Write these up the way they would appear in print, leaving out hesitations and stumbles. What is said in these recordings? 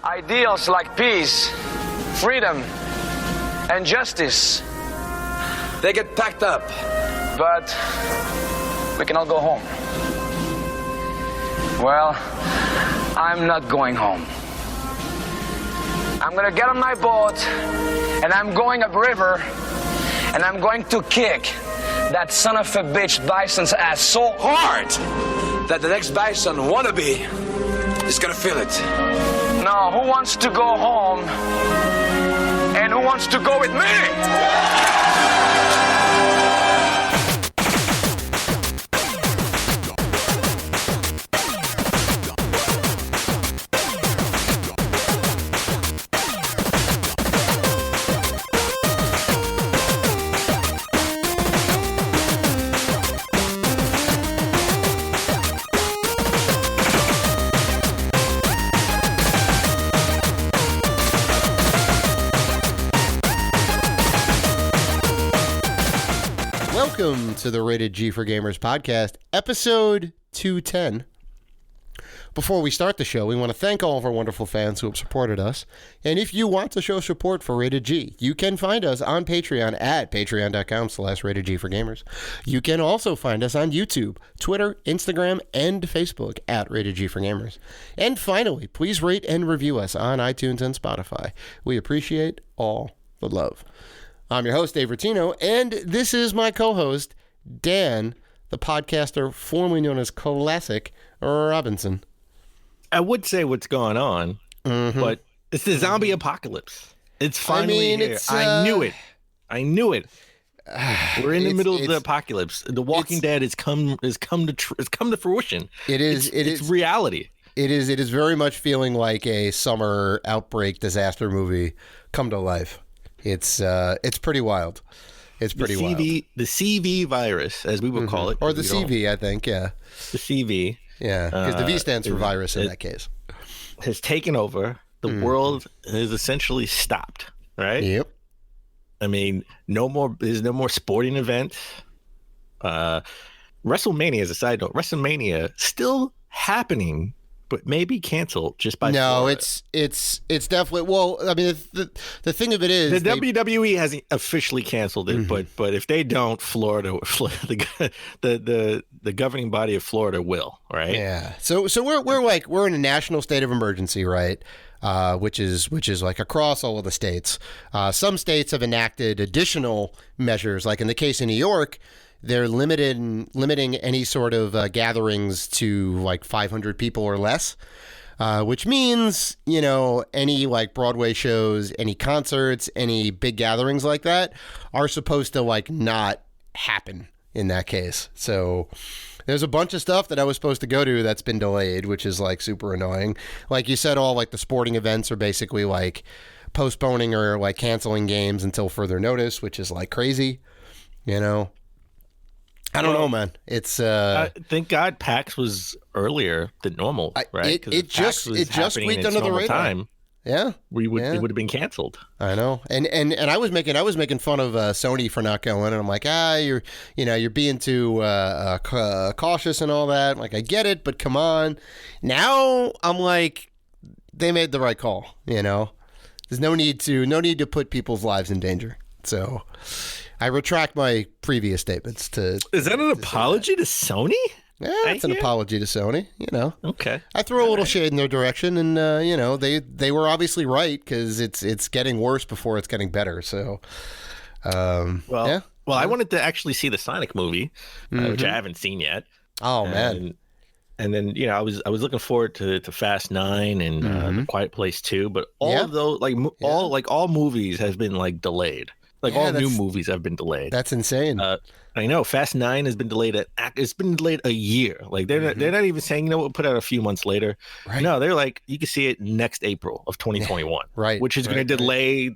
Ideals like peace, freedom, and justice, they get packed up, but we can all go home. Well, I'm not going home. I'm gonna get on my boat, and I'm going upriver, and I'm going to kick that son of a bitch Bison's ass so hard that the next Bison wannabe is gonna feel it. Now, who wants to go home? And who wants to go with me? Welcome to the Rated G for Gamers podcast, episode 210. Before we start the show, we want to thank all of our wonderful fans who have supported us. And if you want to show support for Rated G, you can find us on Patreon at patreon.com/RatedG4Gamers. You can also find us on YouTube, Twitter, Instagram, and Facebook at Rated G for Gamers. And finally, please rate and review us on iTunes and Spotify. We appreciate all the love. I'm your host, Dave Rotino, and this is my co-host, Dan, the podcaster formerly known as Classic Robinson. I would say what's going on, but it's the zombie apocalypse. It's finally here. I knew it. We're in the middle of the apocalypse. The Walking Dead has come to fruition. It's reality. It is very much feeling like a summer outbreak disaster movie come to life. It's pretty wild. It's pretty wild. The CV virus, as we would call it. Or the CV, I think, yeah. The CV. Yeah, because the V stands for virus in that case. Has taken over. The world has essentially stopped, right? Yep. I mean, there's no more sporting events. Wrestlemania, as a side note, Wrestlemania still happening, but maybe canceled just by Florida. It's definitely, well, I mean, the thing of it is the WWE hasn't officially canceled it, but if they don't, Florida, the governing body of Florida will, right? Yeah. So we're in a national state of emergency, right? Which is like across all of the states. Some states have enacted additional measures, like in the case of New York. They're limiting any sort of gatherings to like 500 people or less, which means, any like Broadway shows, any concerts, any big gatherings like that are supposed to like not happen in that case. So there's a bunch of stuff that I was supposed to go to that's been delayed, which is like super annoying. Like you said, all like the sporting events are basically like postponing or like canceling games until further notice, which is like crazy, I don't know, man. It's thank God PAX was earlier than normal, right? It just squeaked under the radar. Time, it would have been canceled. I know, and I was making fun of Sony for not going, and I'm like, you're being too cautious and all that. Like, I get it, but come on. Now I'm like, they made the right call. There's no need to put people's lives in danger. So I retract my previous statements to... Is that an apology to Sony? Yeah, it's an apology to Sony, Okay. I threw a little shade in their direction, and, they were obviously right, because it's getting worse before it's getting better, so... Well, I wanted to actually see the Sonic movie, which I haven't seen yet. Oh, man. And then, I was looking forward to Fast 9 and The Quiet Place 2, but all of those, all movies have been, like, delayed. All new movies have been delayed. That's insane. I know. Fast 9 has been delayed. It's been delayed a year. Like they're not even saying we'll put out a few months later. Right. No, they're like you can see it next April of 2021. Right. Which is going to delay,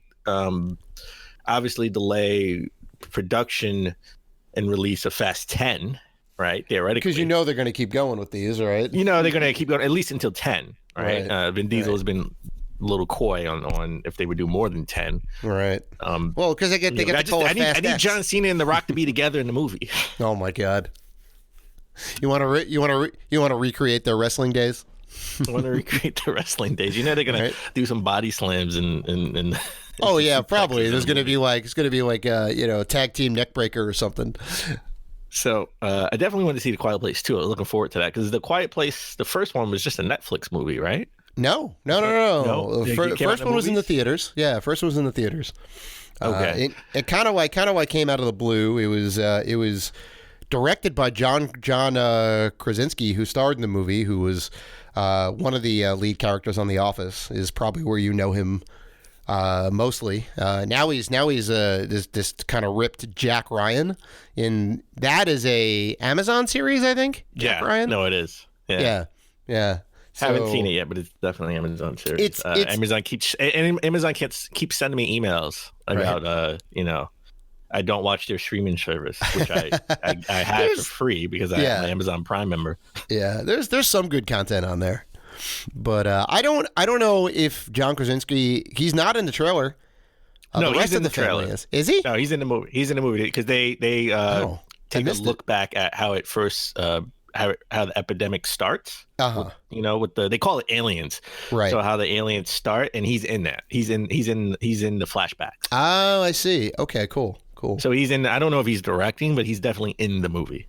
obviously delay production and release of Fast 10. Right. Theoretically, because they're going to keep going with these, right? They're going to keep going at least until 10. Right. Vin Diesel has been a little coy on if they would do more than 10. Right. Well, because they get I need John Cena and The Rock to be together in the movie. Oh my God. You want to recreate their wrestling days? I want to recreate the wrestling days. You know they're gonna do some body slams and oh yeah, probably. There's gonna be like tag team neck breaker or something. So I definitely want to see The Quiet Place too. I'm looking forward to that because The Quiet Place, the first one was just a Netflix movie, right? No. First one was in the theaters. Yeah, first one was in the theaters. Okay. It kind of came out of the blue. It was directed by John Krasinski, who starred in the movie, who was one of the lead characters on The Office. Is probably where you know him mostly. Now he's this kind of ripped Jack Ryan. That is a Amazon series, I think. Jack Ryan. No, it is. Yeah. So, haven't seen it yet, but it's definitely Amazon series. Amazon keeps sending me emails about I don't watch their streaming service, which I have for free because I'm an Amazon Prime member. Yeah, there's some good content on there, but I don't know if John Krasinski, he's not in the trailer. No, the rest he's in of the trailer. Is he? No, he's in the movie. He's in the movie because they take a look back at how it first how the epidemic starts. With they call it aliens, right? So how the aliens start, and he's in that. He's in the flashbacks. Oh, I see. Okay, cool. So he's in. I don't know if he's directing, but he's definitely in the movie.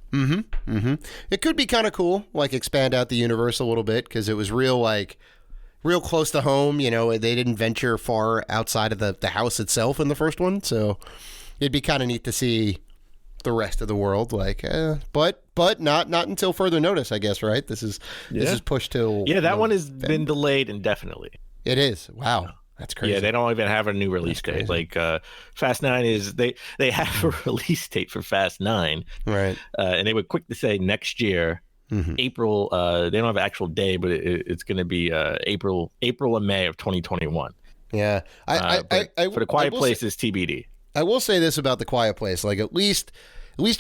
It could be kind of cool, like expand out the universe a little bit because it was real close to home. They didn't venture far outside of the house itself in the first one, so it'd be kind of neat to see the rest of the world, but not until further notice, I guess. Right? This is pushed till that one has been delayed indefinitely. It is. Wow, that's crazy. Yeah, they don't even have a new release date. Like Fast 9 is they have a release date for Fast 9, right? And they were quick to say next year, April. They don't have an actual day, but it's going to be April and May of 2021. Yeah, for The Quiet Place is TBD. I will say this about The Quiet Place, like at least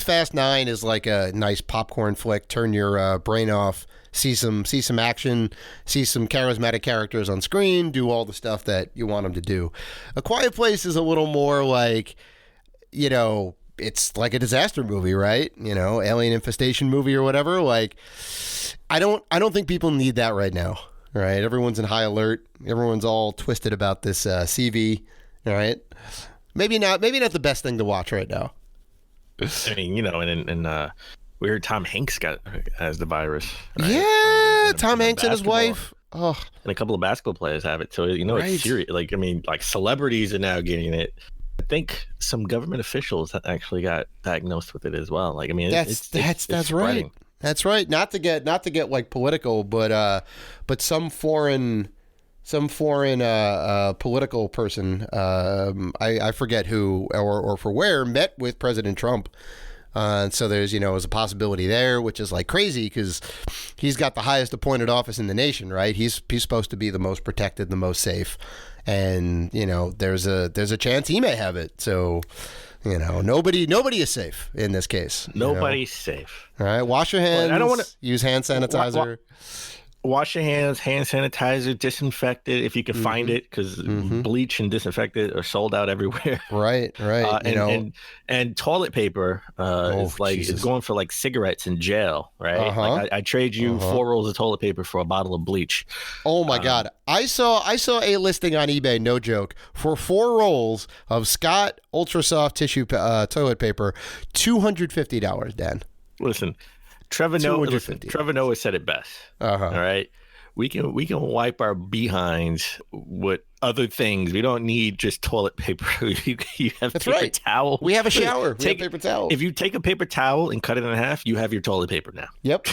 Fast 9 is like a nice popcorn flick. Turn your brain off, see some action, see some charismatic characters on screen, do all the stuff that you want them to do. A Quiet Place is a little more like, it's like a disaster movie, right? Alien infestation movie or whatever. Like, I don't think people need that right now, right? Everyone's in high alert. Everyone's all twisted about this CV, all right? Maybe not the best thing to watch right now. I mean, and we heard Tom Hanks has the virus. Right? Yeah, Tom Hanks and his wife. Oh, and a couple of basketball players have it. So it's serious. Like, I mean, like celebrities are now getting it. I think some government officials actually got diagnosed with it as well. Like, I mean, that's right. That's right. Not to get like political, but some foreign political person, I forget who or for where, met with President Trump. And so there's, was a possibility there, which is like crazy because he's got the highest appointed office in the nation, right? He's supposed to be the most protected, the most safe. And, there's a chance he may have it. So, nobody is safe in this case. Nobody's safe. All right. Wash your hands. I don't want to use hand sanitizer. Wash your hands, hand sanitizer, disinfect it if you can find it, because bleach and disinfectant are sold out everywhere. Right. And toilet paper it's going for like cigarettes in jail, right? Like I trade you 4 rolls of toilet paper for a bottle of bleach. Oh my God! I saw a listing on eBay, no joke, for 4 rolls of Scott Ultra Soft tissue toilet paper, $250. Dan, listen. Trevor Noah said it best. All right, we can wipe our behinds with other things. We don't need just toilet paper. You have paper towel. We have a shower. We have paper towel. If you take a paper towel and cut it in half, you have your toilet paper now. Yep.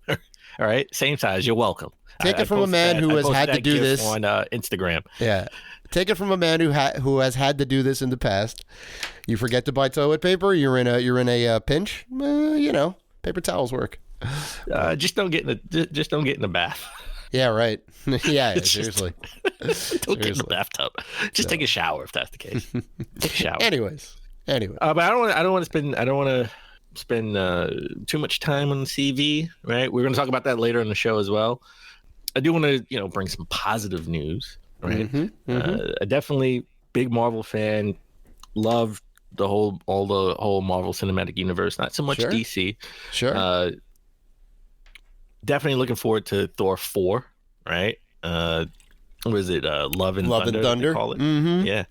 All right, same size. You're welcome. Take it from a man who has had to do this on Instagram. Yeah. Take it from a man who has had to do this in the past. You forget to buy toilet paper. You're in a pinch. Paper towels work. Just don't get in the bath. Yeah, right. Yeah, seriously. Don't get in the bathtub. Just take a shower if that's the case. Take a shower. Anyway. But I don't want to spend too much time on the CV. Right. We're going to talk about that later in the show as well. I do want to bring some positive news. Right. I definitely big Marvel fan. Love the whole Marvel Cinematic Universe, not so much DC. Sure. definitely looking forward to Thor 4, right? Was it Love and Thunder? They call it? Mm-hmm. Yeah.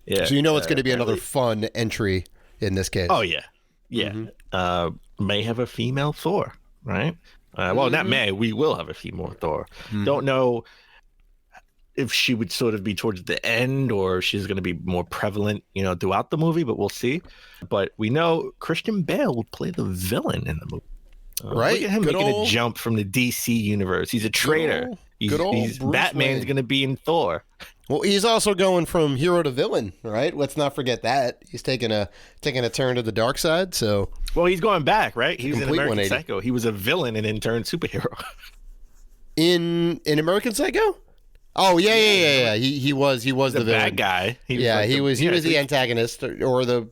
Yeah. So it's going to be another fun entry in this case. Oh, yeah. Yeah. May have a female Thor, right? Well, not may. We will have a female Thor. Don't know if she would sort of be towards the end or if she's going to be more prevalent, throughout the movie, but we'll see. But we know Christian Bale will play the villain in the movie. Right. Look at him making a jump from the DC universe. He's a traitor. He's Batman's going to be in Thor. Well, he's also going from hero to villain, right? Let's not forget that. He's taking a turn to the dark side, so... Well, he's going back, right? He was in American Psycho. He was a villain and then turned superhero. In American Psycho? Oh, yeah. He was the villain. Bad guy. He was the antagonist or the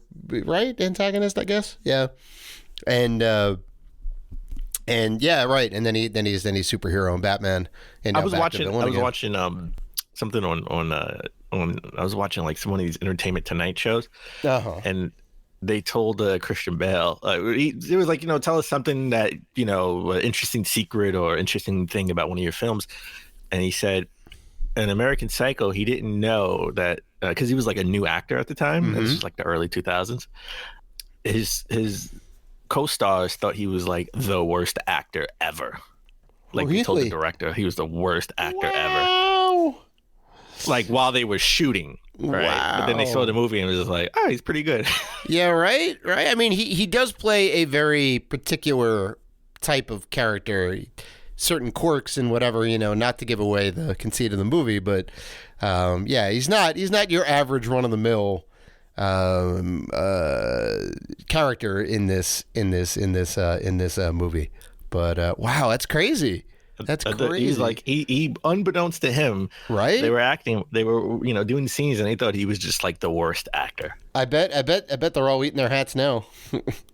antagonist, I guess. Yeah. And yeah, right. And then he's superhero and Batman. And I was watching something on I was watching like some of these Entertainment Tonight shows, and they told Christian Bale, it was like, tell us something that, an interesting secret or interesting thing about one of your films. And he said, in American Psycho, he didn't know that, because he was like a new actor at the time. This was like the early 2000s. His co-stars thought he was like the worst actor ever. Like, he told the director he was the worst actor ever. Like, while they were shooting. Right. Wow. But then they saw the movie and was just like, oh, he's pretty good. Yeah, right. I mean, he does play a very particular type of character, certain quirks and whatever, not to give away the conceit of the movie, but he's not your average run-of-the-mill character in this movie. But wow, that's crazy. That's crazy. He's like, he unbeknownst to him, right? They were doing scenes, and they thought he was just like the worst actor. I bet they're all eating their hats now.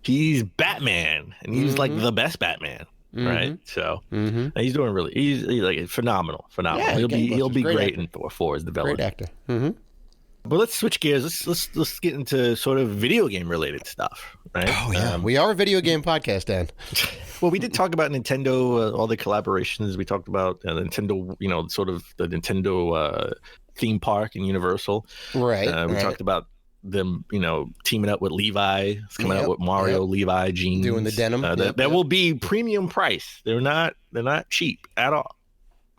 He's Batman, and he's like the best Batman, right? So he's doing he's like phenomenal. Yeah, he'll be great in Thor 4 as the villain. Great actor. But let's switch gears. Let's get into sort of video game related stuff, right? Oh yeah, we are a video game podcast, Dan. Well, we did talk about Nintendo, all the collaborations. We talked about Nintendo, sort of the Nintendo theme park and Universal. Right. We talked about them, teaming up with Levi. It's coming out with Mario, Levi jeans, doing the denim. That will be premium price. They're not cheap at all.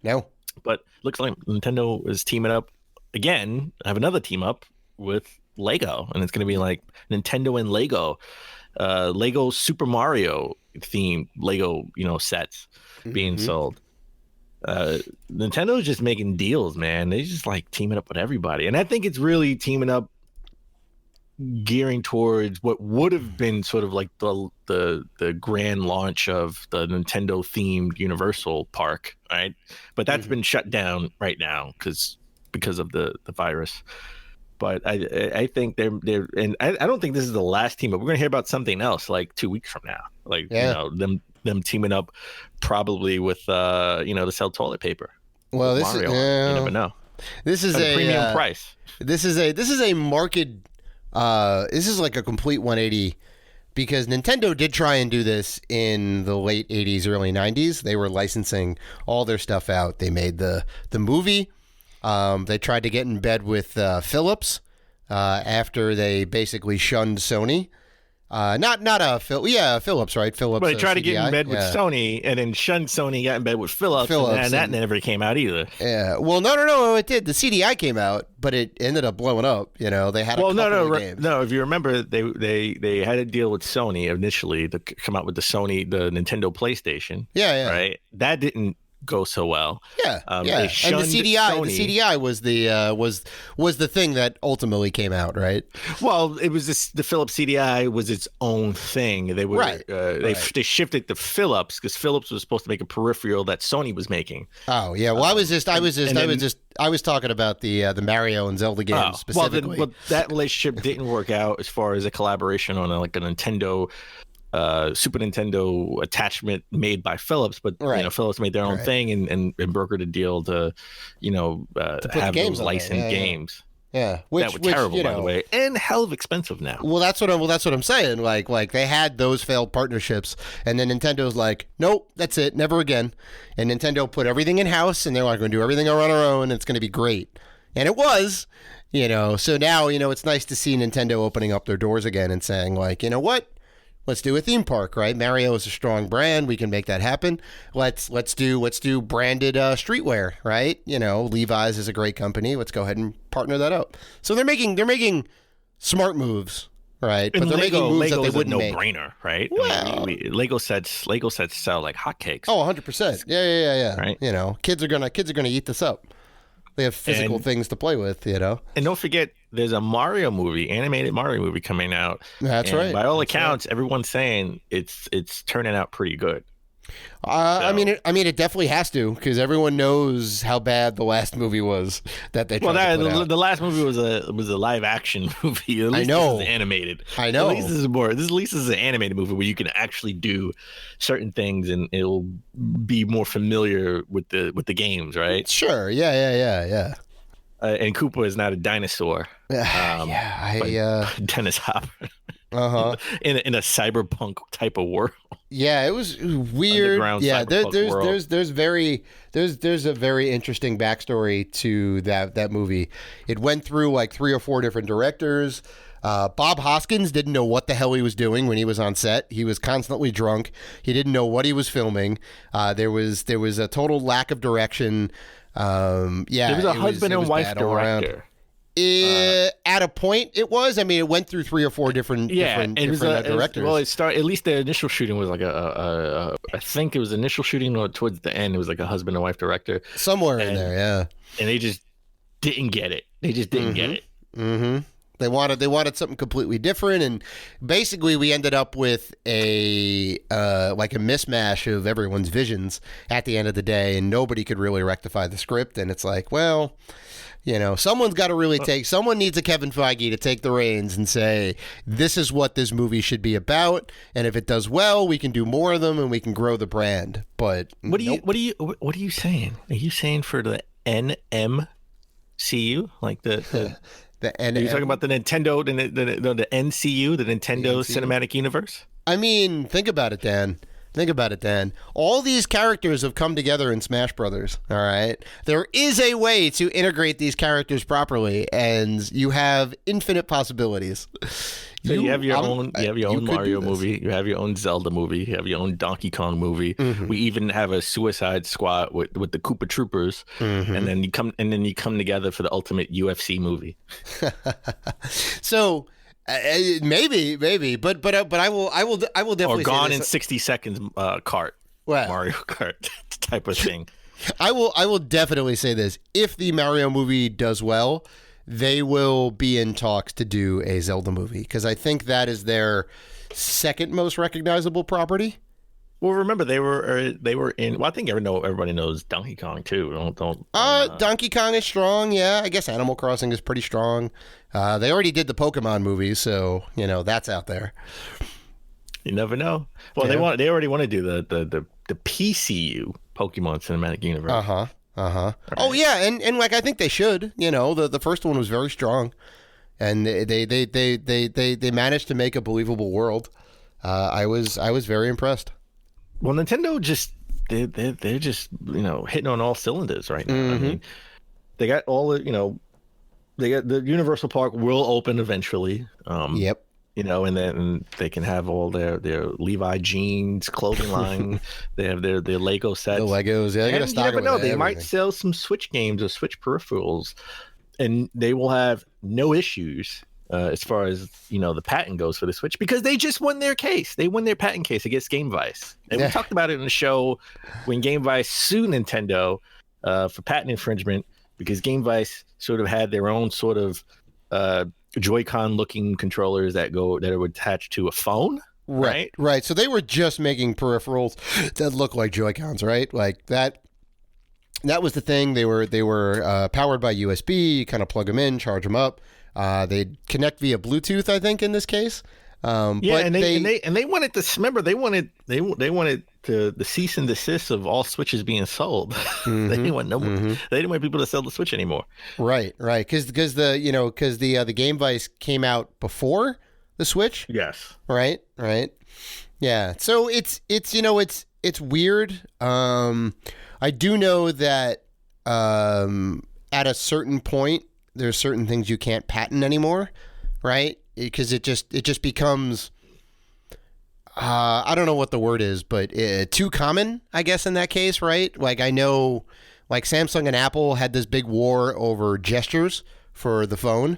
No. But looks like Nintendo is teaming up again. I have another team up with Lego, and it's going to be like Nintendo and Lego, Lego Super Mario themed Lego, sets being sold. Nintendo's just making deals, man. They just like teaming up with everybody, and I think it's really teaming up, gearing towards what would have been sort of like the grand launch of the Nintendo themed Universal Park, right? But that's been shut down right now because of the virus. But I think they're and I don't think this is the last team, but we're gonna hear about something else like 2 weeks from now. Like them teaming up probably with to sell toilet paper. Well, this Mario. You never know. This is a premium price. This is a market. This is like a complete 180. Because Nintendo did try and do this in the late 80s, early 90s. They were licensing all their stuff out. They made the movie. They tried to get in bed with Philips after they basically shunned Sony. Philips, right? Philips. But they tried to get in bed with Sony and then shunned Sony, got in bed with Philips and that never came out either. Yeah. Well, no, it did. The CDI came out, but it ended up blowing up. They had a couple of games. No, if you remember, they had a deal with Sony initially to come out with the Nintendo PlayStation. Yeah. Right? That didn't go so well. Yeah. And the CDI was the thing that ultimately came out, right? Well, it was the Philips CDI was its own thing. They were they shifted to Philips because Philips was supposed to make a peripheral that Sony was making. Oh yeah. Well, I was talking about the Mario and Zelda games specifically. Well, that relationship didn't work out as far as a collaboration on a Nintendo. Super Nintendo attachment made by Philips, but Philips made their own thing and brokered a deal to have those licensed games. Yeah, that were terrible, by the way, and hell of expensive now. Well, that's what I'm saying. Like they had those failed partnerships, and then Nintendo's like, nope, that's it, never again. And Nintendo put everything in house, and they're like, going to do everything on our own. And it's going to be great, and it was. So now it's nice to see Nintendo opening up their doors again and saying like, you know what? Let's do a theme park, right? Mario is a strong brand. We can make that happen. Let's do branded streetwear, right? Levi's is a great company. Let's go ahead and partner that up. So they're making smart moves, right? And but they're making moves that they wouldn't make. No-brainer, right? Well, Lego sets sell like hotcakes. Oh, 100%. Yeah. Right? Kids are gonna eat this up. They have physical things to play with, And don't forget, there's a animated Mario movie coming out. That's right. By all accounts, everyone's saying it's turning out pretty good. I mean, it definitely has to, because everyone knows how bad the last movie was that they tried to put out. The last movie was a live action movie. At least I know. This is animated. I know. At least this is an animated movie where you can actually do certain things and it'll be more familiar with the games, right? Sure. Yeah. And Koopa is not a dinosaur. Dennis Hopper. In a cyberpunk type of world. Yeah, it was weird. Yeah, there's a very interesting backstory to that movie. It went through like 3 or 4 different directors. Bob Hoskins didn't know what the hell he was doing when he was on set. He was constantly drunk. He didn't know what he was filming. There was a total lack of direction. There was a husband and wife director. At a point, it was. I mean, it went through 3 or 4 different directors. At least the initial shooting was like I think it was initial shooting or towards the end. It was like a husband and wife director somewhere in there, yeah. And they just didn't get it. They just didn't get it. Mm-hmm. They wanted something completely different, and basically we ended up with a mismatch of everyone's visions at the end of the day, and nobody could really rectify the script. And it's like, well, someone's got to really someone needs a Kevin Feige to take the reins and say, this is what this movie should be about, and if it does well, we can do more of them and we can grow the brand. But what are you saying? Are you saying for the NMCU, like the Are you talking about the Nintendo, the NCU, the Nintendo Cinematic Universe? I mean, think about it, Dan. All these characters have come together in Smash Brothers, all right? There is a way to integrate these characters properly, and you have infinite possibilities. So you have your own Mario movie, you have your own Zelda movie, you have your own Donkey Kong movie. Mm-hmm. We even have a Suicide Squad with the Koopa Troopers, mm-hmm. and then you come together for the ultimate UFC movie. So maybe, but I will definitely. Or Gone in 60 Seconds kart, Mario Kart type of thing. I will definitely say this: if the Mario movie does well, they will be in talks to do a Zelda movie, because I think that is their second most recognizable property. Well, remember they were in. Well, I think everybody knows Donkey Kong too. Donkey Kong is strong. Yeah, I guess Animal Crossing is pretty strong. They already did the Pokemon movies, so that's out there. You never know. Well, yeah. They already want to do the PCU, Pokemon Cinematic Universe. Right. Oh yeah, and like I think they should. The first one was very strong, and they managed to make a believable world. I was very impressed. Well, Nintendo they're just hitting on all cylinders right now. Mm-hmm. I mean, they got they got the Universal Park will open eventually. Yep. And then they can have all their Levi jeans, clothing line. They have their Lego sets. The Legos, yeah. You never know. They might sell some Switch games or Switch peripherals, and they will have no issues as far as the patent goes for the Switch, because they just won their case. They won their patent case against Game Vice, and we talked about it in the show when Game Vice sued Nintendo for patent infringement, because Game Vice sort of had their own sort of Joy-Con looking controllers that are attached to a phone. Right. So they were just making peripherals that look like Joy-Cons, right? Like that was the thing. They were powered by USB. You kind of plug them in, charge them up. They connect via Bluetooth, I think, in this case. Yeah, but and they wanted to remember they wanted the cease and desist of all Switches being sold. They didn't want they didn't want people to sell the Switch anymore. Right, because the Game Vice came out before the Switch. Yes. Right. Yeah. So it's weird. I do know that at a certain point, there's certain things you can't patent anymore, right? Because it just becomes I don't know what the word is, but too common, I guess, in that case, right? Like I know, like Samsung and Apple had this big war over gestures for the phone,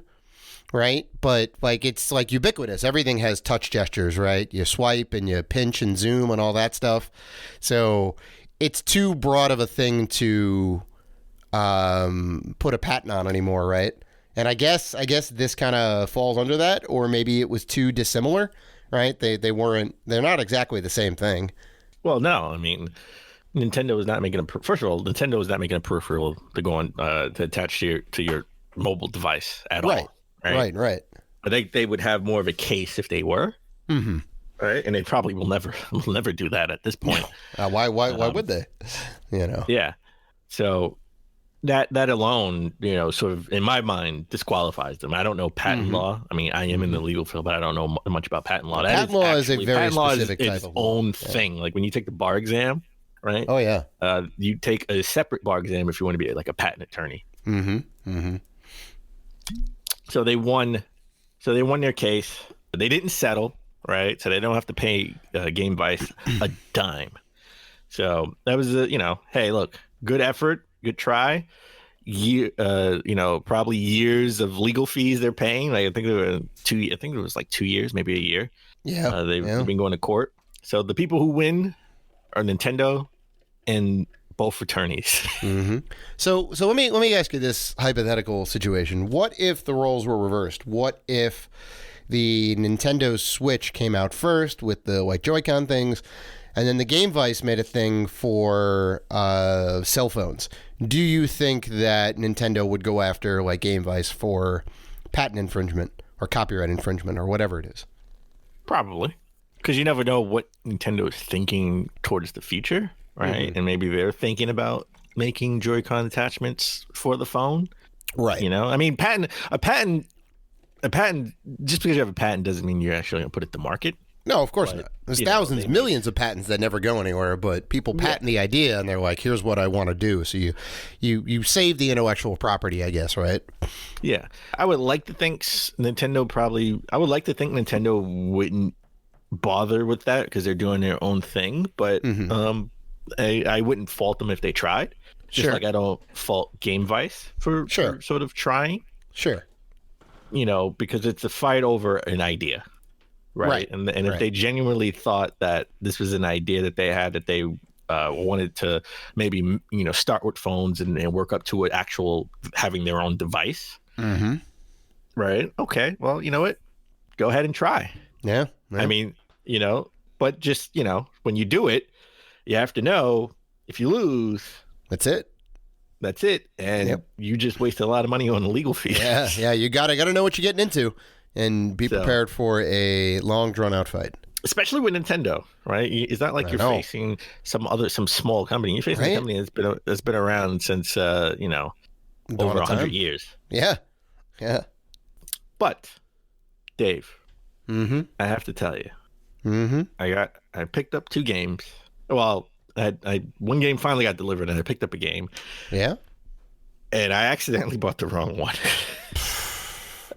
right? But like it's like ubiquitous. Everything has touch gestures, right? You swipe and you pinch and zoom and all that stuff. So it's too broad of a thing to put a patent on anymore, right? And I guess this kind of falls under that, or maybe it was too dissimilar, right? They're not exactly the same thing. Well, no, I mean, Nintendo is not making first of all, Nintendo is not making a peripheral to go on to attach to your mobile device at all. Right. I think they would have more of a case if they were. Mm-hmm. Right, and they probably will never do that at this point. Why would they? Yeah. So that alone, sort of in my mind disqualifies them. I don't know patent law. I mean, I am in the legal field, but I don't know much about patent law. Patent law is a very specific type its of law. own thing. Like when you take the bar exam, right? Oh yeah. You take a separate bar exam if you want to be like a patent attorney. So they won their case. They didn't settle. Right, so they don't have to pay Game Vice a dime. So that was hey, look, good effort, good try. Probably years of legal fees they're paying. Like I think it was like 2 years, maybe a year. Yeah, they've been going to court. So the people who win are Nintendo and both attorneys. So let me ask you this hypothetical situation: what if the roles were reversed? What if the Nintendo Switch came out first with the white Joy-Con things, and then the Game Vice made a thing for cell phones? Do you think that Nintendo would go after like Game Vice for patent infringement or copyright infringement or whatever it is? Probably, because you never know what Nintendo is thinking towards the future, right? And maybe they're thinking about making Joy-Con attachments for the phone, right? I mean, a patent, just because you have a patent doesn't mean you're actually going to put it to market. No, of course not. There's thousands, millions of patents that never go anywhere, but people patent the idea and they're like, here's what I want to do. So you save the intellectual property, I guess, right? Yeah. I would like to think Nintendo wouldn't bother with that because they're doing their own thing, but I wouldn't fault them if they tried. Just like I don't fault Game Vice for sort of trying. Sure. Because it's a fight over an idea, right? And if they genuinely thought that this was an idea that they had, that they wanted to maybe, start with phones and work up to it, actual having their own device, right? Okay, well, you know what? Go ahead and try. Yeah. I mean, but just, when you do it, you have to know if you lose, that's it. And you just wasted a lot of money on legal fees. Yeah. You gotta know what you're getting into, and be prepared for a long, drawn out fight. Especially with Nintendo, right? It's not like you're facing some small company. You're facing a company that's been around since over 100 years. Yeah. But Dave, I have to tell you, I picked up 2 games. Well, one game finally got delivered, and I picked up a game. Yeah. And I accidentally bought the wrong one.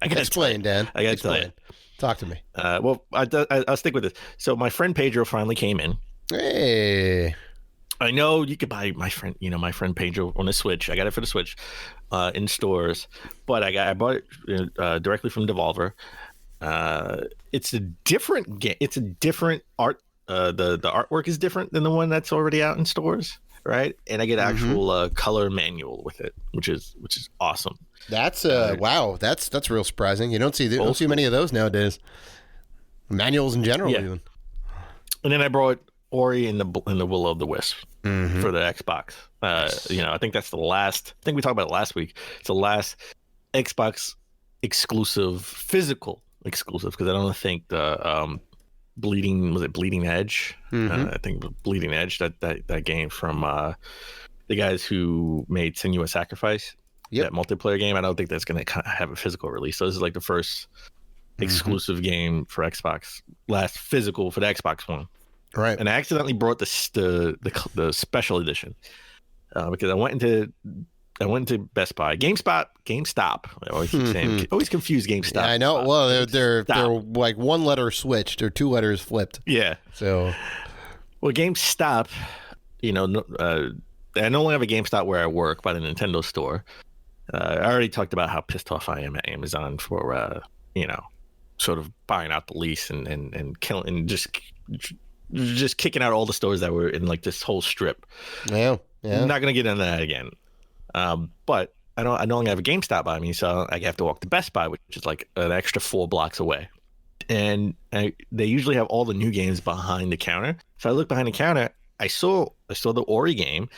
I gotta explain, Dan. I gotta tell you. Talk to me. Well, I'll stick with this. So my friend Pedro finally came in. Hey. I know you could buy my friend Pedro on the Switch. I got it for the Switch in stores, but I bought it directly from Devolver. It's a different game. It's a different art. The artwork is different than the one that's already out in stores, right? And I get actual color manual with it, which is awesome. That's wow. That's real surprising. You don't see many of those nowadays. Manuals in general, even. And then I brought Ori and the Will of the Wisp for the Xbox. I think that's the last. I think we talked about it last week. It's the last Xbox exclusive physical exclusive because I don't think the Bleeding Edge? I think Bleeding Edge, that game from the guys who made Senua's Sacrifice, that multiplayer game. I don't think that's going to have a physical release. So this is like the first exclusive game for Xbox, last physical for the Xbox One. Right. And I accidentally brought the special edition because I went into Best Buy, GameStop. I always keep saying, always confuse GameStop. Yeah, I know. Well, they're like one letter switched or two letters flipped. Yeah. So, well, GameStop, I no longer have a GameStop where I work by the Nintendo store. I already talked about how pissed off I am at Amazon for, sort of buying out the lease and killing and just kicking out all the stores that were in like this whole strip. Yeah. I'm not gonna get into that again. But I no longer have a GameStop by me, so I have to walk to Best Buy, which is like an extra 4 blocks away. And they usually have all the new games behind the counter. So I looked behind the counter. I saw the Ori game,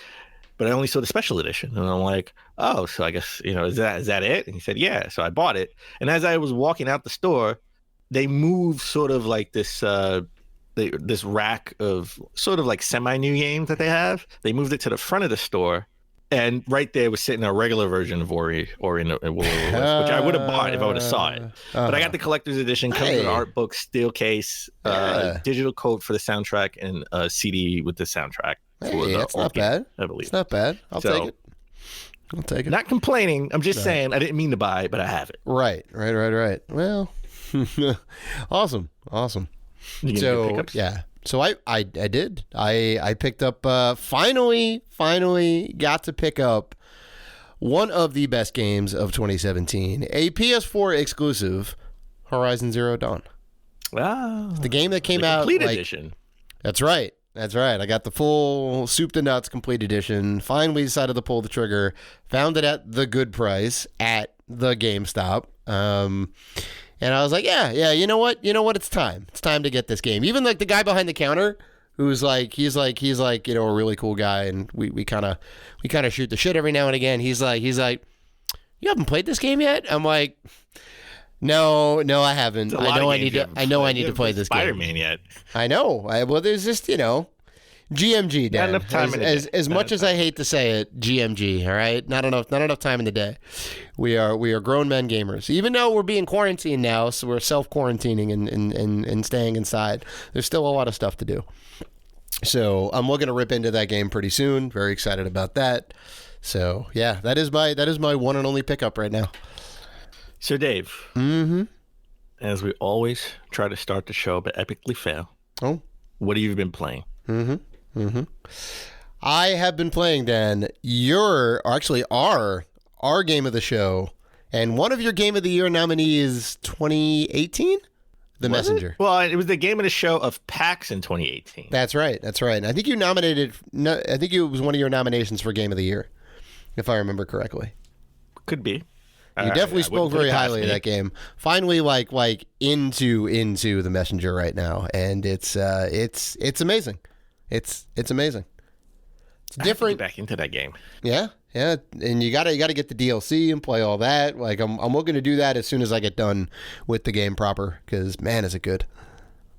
but I only saw the special edition. And I'm like, oh, so I guess, is that it? And he said, yeah. So I bought it. And as I was walking out the store, they moved sort of like this this rack of sort of like semi-new games that they have. They moved it to the front of the store. And right there was sitting a regular version of Ori in the Will, which I would have bought if I would have saw it. But I got the collector's edition, comes with an art book, steel case, digital code for the soundtrack, and a CD with the soundtrack. It's not bad. I believe it's not bad. I'll take it. Not complaining. I'm just saying I didn't mean to buy it, but I have it. Right. Well, awesome. So yeah. So I did. I picked up finally got to pick up one of the best games of 2017, a PS4 exclusive, Horizon Zero Dawn. Wow. The game that came out complete edition. That's right. I got the full soup to nuts complete edition. Finally decided to pull the trigger. Found it at the good price at the GameStop. And I was like, yeah, you know what? It's time. It's time to get this game. Even like the guy behind the counter, who's like, he's like, a really cool guy, and we kind of shoot the shit every now and again. He's like, you haven't played this game yet? I'm like, no, I haven't. I know I need to play this game. Spider-Man yet? I know. Well, there's just GMG, Dan. Not enough time in the day. As much as I hate to say it, GMG. All right, not enough time in the day. We are grown men gamers. Even though we're being quarantined now, so we're self-quarantining and staying inside. There's still a lot of stuff to do. So I'm looking to rip into that game pretty soon. Very excited about that. So yeah, that is my one and only pickup right now. So Dave, as we always try to start the show but epically fail. Oh, what have you been playing? I have been playing, Dan, our game of the show, and one of your Game of the Year nominees 2018, The Messenger. Well, it was the Game of the Show of PAX in 2018. That's right. And I think you nominated, I think it was one of your nominations for Game of the Year, if I remember correctly. Could be. You definitely spoke very highly of that game. Finally, like into The Messenger right now, and it's amazing. It's amazing. It's different. Get back into that game. Yeah, and you gotta get the DLC and play all that. Like I'm looking to do that as soon as I get done with the game proper, because man, is it good.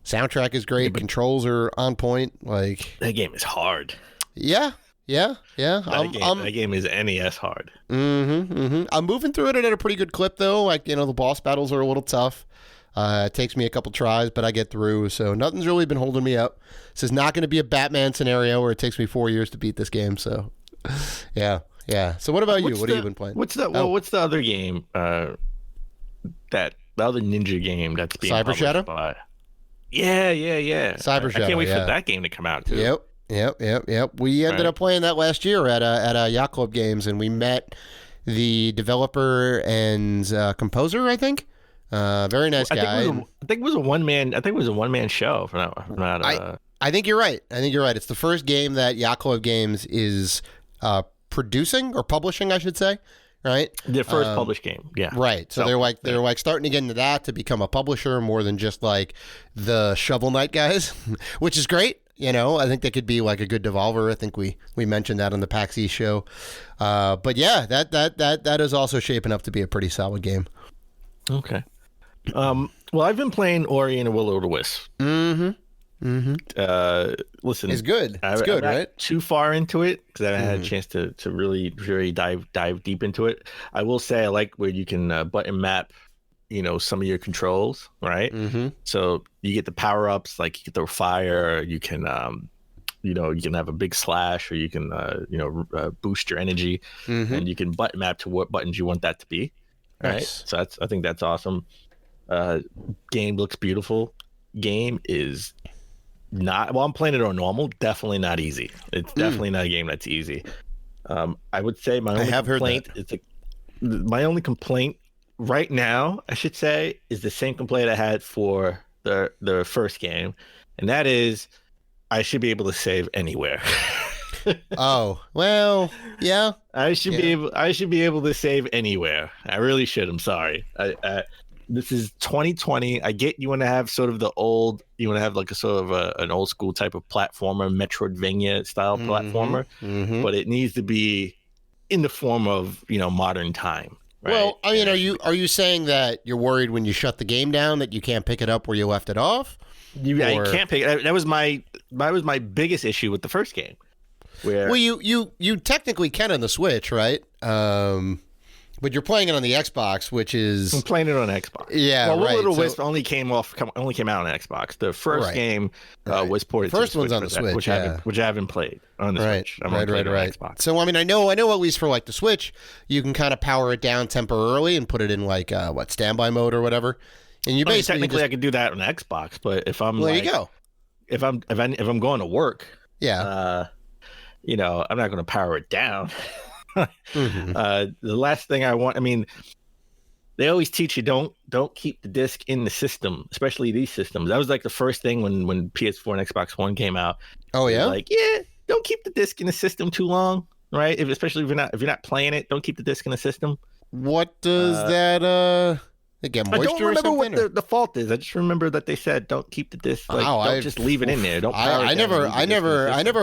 Soundtrack is great. Controls are on point. Like that game is hard. Yeah. That game is NES hard. I'm moving through it at a pretty good clip, though. Like, the boss battles are a little tough. It takes me a couple tries, but I get through. So nothing's really been holding me up. This is not going to be a Batman scenario where it takes me 4 years to beat this game. So, yeah. So what about you? What have you been playing? What's the other game? The other ninja game that's being Cyber Shadow? By... Yeah. Cyber Shadow. I can't wait for that game to come out too. Yep. We ended up playing that last year at Yacht Club Games, and we met the developer and composer, I think. Very nice guy. I think it was a one man show. I think you're right. It's the first game that Yacht Club Games is producing or publishing, I should say. Right. Their first published game. Yeah. Right. So they're like starting to get into that to become a publisher more than just like the Shovel Knight guys, which is great. I think they could be like a good Devolver. I think we mentioned that on the PAX East show. But yeah, that is also shaping up to be a pretty solid game. Okay. Well, I've been playing Ori and the Will of the Wisp. Listen, It's good. It's I'm good, not right? too far into it because I haven't had a chance to really dive deep into it. I will say I like where you can button map, some of your controls, right? So you get the power ups, like you can throw fire, you can you can have a big slash, or you can boost your energy, and you can button map to what buttons you want that to be. Right. Nice. So I think that's awesome. Game looks beautiful. Game is not, well, I'm playing it on normal. Definitely not easy. It's definitely not a game that's easy. I would say my only complaint is my only complaint right now, I should say, is the same complaint I had for the first game, and that is I should be able to save anywhere. Oh, well, yeah. I should be able to save anywhere. I really should. I'm sorry. This is 2020. I get you want to have sort of you want to have like a sort of an old school type of platformer, Metroidvania style platformer, but it needs to be in the form of, modern time. Right? Well, I mean, are you saying that you're worried when you shut the game down that you can't pick it up where you left it off? You can't pick it. That was my biggest issue with the first game. Well, you technically can on the Switch, right? But you're playing it on the Xbox, which is I'm playing it on Xbox. Yeah, well, right. Little Wisp only came out on Xbox. The first game was ported. First to the one's Switch on the Switch, which I haven't played on the Switch. I'm right. on Xbox. So I mean, I know at least for like the Switch, you can kind of power it down temporarily and put it in like standby mode or whatever. And you basically technically I could do that on Xbox, but if I'm there you go. If I'm going to work, yeah, I'm not going to power it down. The last thing I want, I mean, they always teach you don't keep the disc in the system, especially these systems. That was like the first thing when PS4 and Xbox One came out. Oh yeah, like don't keep the disc in the system too long, right? Especially if you're not playing it, don't keep the disc in the system. What does that get moisture? I don't remember or what the fault is. I just remember that they said don't keep the disc. Don't just leave it in there. Don't. I never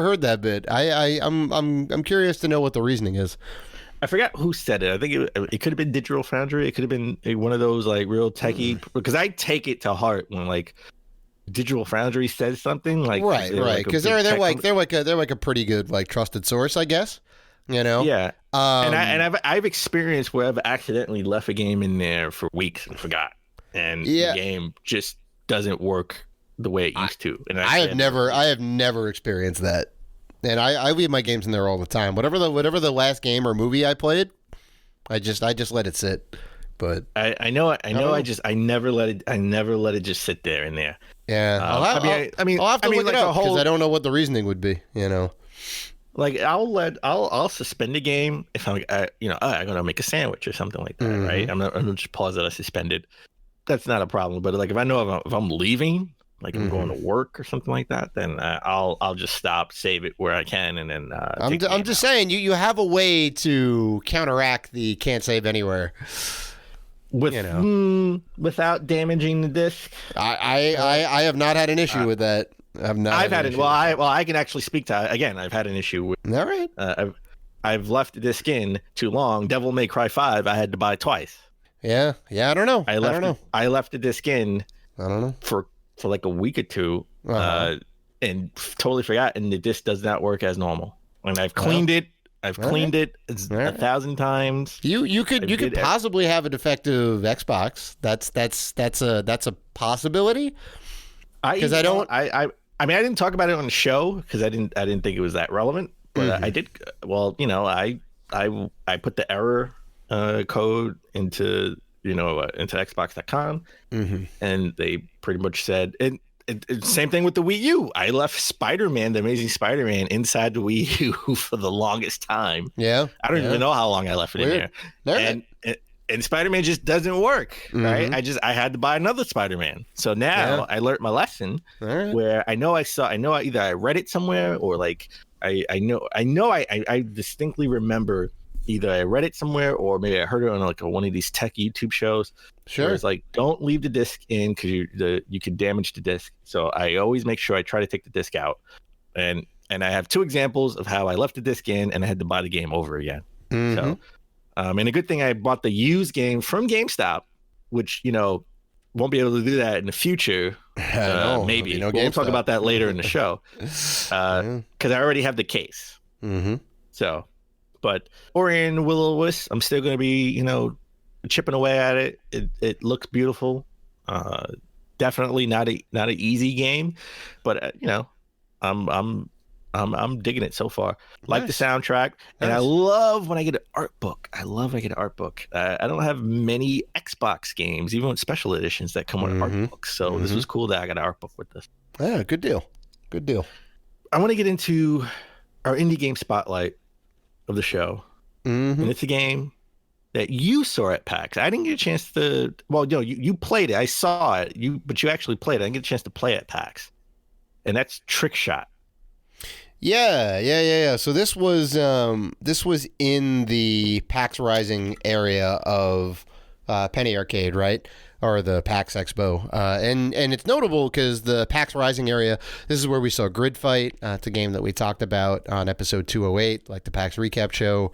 heard that bit. I'm curious to know what the reasoning is. I forgot who said it. I think it could have been Digital Foundry. It could have been one of those like real techie. Because I take it to heart when like Digital Foundry says something like right because they're like a pretty good like trusted source, I guess. Yeah. And I've experienced where I've accidentally left a game in there for weeks and forgot, and the game just doesn't work the way it used to. And I have never experienced that. And I leave my games in there all the time. Whatever the last game or movie I played, I just let it sit. But I never let it just sit there in there. Yeah, I'll have to look it up because I don't know what the reasoning would be. Like I'll suspend a game if I'm gonna make a sandwich or something like that, right? I'm gonna just pause it. I suspend it. That's not a problem. But like if I know if I'm leaving, like I'm going to work or something like that, then I'll just stop, save it where I can, and then I'm just saying you have a way to counteract the can't save anywhere. Without damaging the disc. I have not had an issue with that. I've had it. Well, I can actually speak to again. I've had an issue with. All right. I've left the disc in too long. Devil May Cry 5. I had to buy twice. Yeah. I don't know. I left the disc in. I don't know for like a week or two, and totally forgot. And the disc does not work as normal. And I've cleaned it. I've cleaned it 1,000 times. You could possibly have a defective Xbox. That's a possibility. Because I didn't talk about it on the show because I didn't think it was that relevant. But I did. Well, I put the error code into Xbox.com, and they pretty much said it. Same thing with the Wii U. I left Spider-Man, the Amazing Spider-Man, inside the Wii U for the longest time. Yeah, I don't even know how long I left it in there. And Spider-Man just doesn't work, right? I had to buy another Spider-Man. So now I learned my lesson, where I either I read it somewhere or like I distinctly remember either I read it somewhere or maybe I heard it on like one of these tech YouTube shows. Sure. Where it's like, don't leave the disc in because you could damage the disc. So I always make sure I try to take the disc out. And I have two examples of how I left the disc in and I had to buy the game over again. So, and a good thing I bought the used game from GameStop, which, won't be able to do that in the future. Maybe we'll talk about that later in the show. Because I already have the case. Mm-hmm. So, but Ori and Will-O-Wisp, I'm still going to be, chipping away at it. It looks beautiful. Definitely not an easy game, but I'm digging it so far. Like the soundtrack, and I love when I get an art book. I don't have many Xbox games, even with special editions, that come with art books. So this was cool that I got an art book with this. Yeah, good deal. I want to get into our indie game spotlight of the show, and it's a game that you saw at PAX. I didn't get a chance to. Well, no, you played it. I saw it. But you actually played it. I didn't get a chance to play it at PAX, and that's Trick Shot. Yeah. So this was in the PAX Rising area of Penny Arcade, right? Or the PAX Expo. And it's notable because the PAX Rising area, this is where we saw Grid Fight. It's a game that we talked about on episode 208, like the PAX recap show.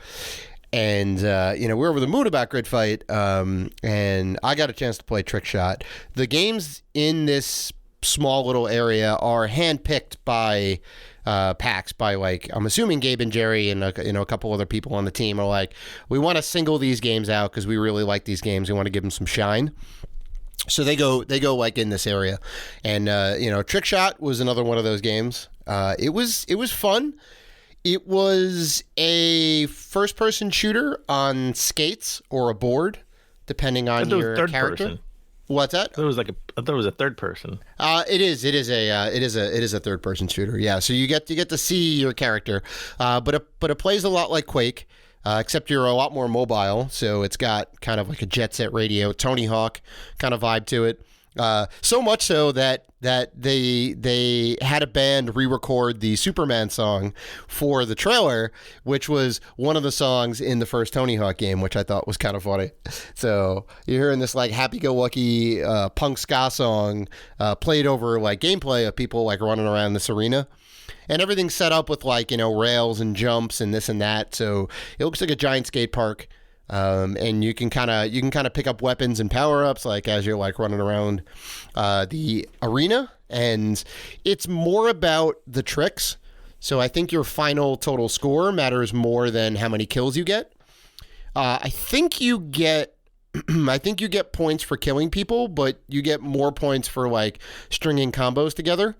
And, we're over the moon about Grid Fight. And I got a chance to play Trick Shot. The games in this small little area are handpicked by PAX, by, like, I'm assuming Gabe and Jerry and a couple other people on the team are like, we want to single these games out because we really like these games. We want to give them some shine. So they go like in this area. And Trick Shot was another one of those games. It was fun. It was a first-person shooter on skates or a board, depending on your character. Person. What's that? I thought it was a third person. It is a third person shooter. Yeah. So you get to see your character, but it plays a lot like Quake, except you're a lot more mobile. So it's got kind of like a Jet Set Radio, Tony Hawk kind of vibe to it. So much so that they had a band re-record the Superman song for the trailer, which was one of the songs in the first Tony Hawk game, which I thought was kind of funny. So you're hearing this like happy-go-lucky punk ska song played over like gameplay of people like running around this arena. And everything's set up with like, rails and jumps and this and that. So it looks like a giant skate park. And you can kind of pick up weapons and power-ups like as you're like running around the arena, and it's more about the tricks. So I think your final total score matters more than how many kills you get. I think you get points for killing people, but you get more points for like stringing combos together.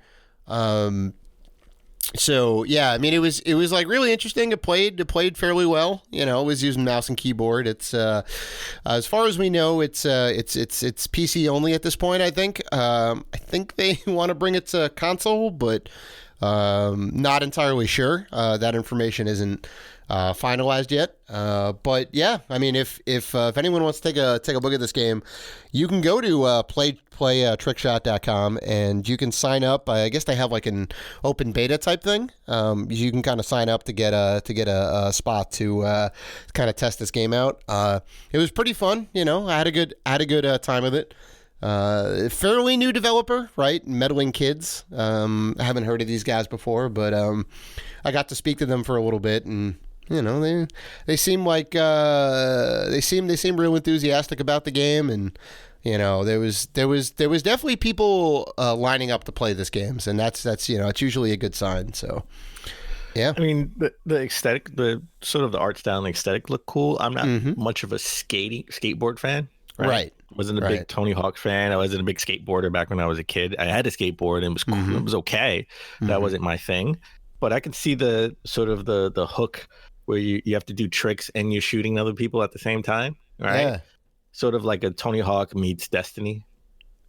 So yeah, I mean it was like really interesting. It played fairly well. It was using mouse and keyboard. It's as far as we know, it's PC only at this point. I think they want to bring it to console, but not entirely sure. That information isn't finalized yet. But yeah, I mean if anyone wants to take a look at this game, you can go to playtrickshot.com and you can sign up. I guess they have like an open beta type thing. You can kind of sign up to get a spot to kind of test this game out. It was pretty fun. I had a good time with it. Fairly new developer, right? Meddling Kids. I haven't heard of these guys before, but I got to speak to them for a little bit, and they seem like they seem real enthusiastic about the game, and there was definitely people lining up to play this game, and that's it's usually a good sign. So yeah, I mean the aesthetic, the sort of the art style and the aesthetic look cool. I'm not much of a skateboard fan, right? Wasn't a big Tony Hawk fan. I wasn't a big skateboarder back when I was a kid. I had a skateboard and it was cool. It was okay. That wasn't my thing, but I could see the sort of the hook where you have to do tricks and you're shooting other people at the same time, right? Yeah. Sort of like a Tony Hawk meets Destiny.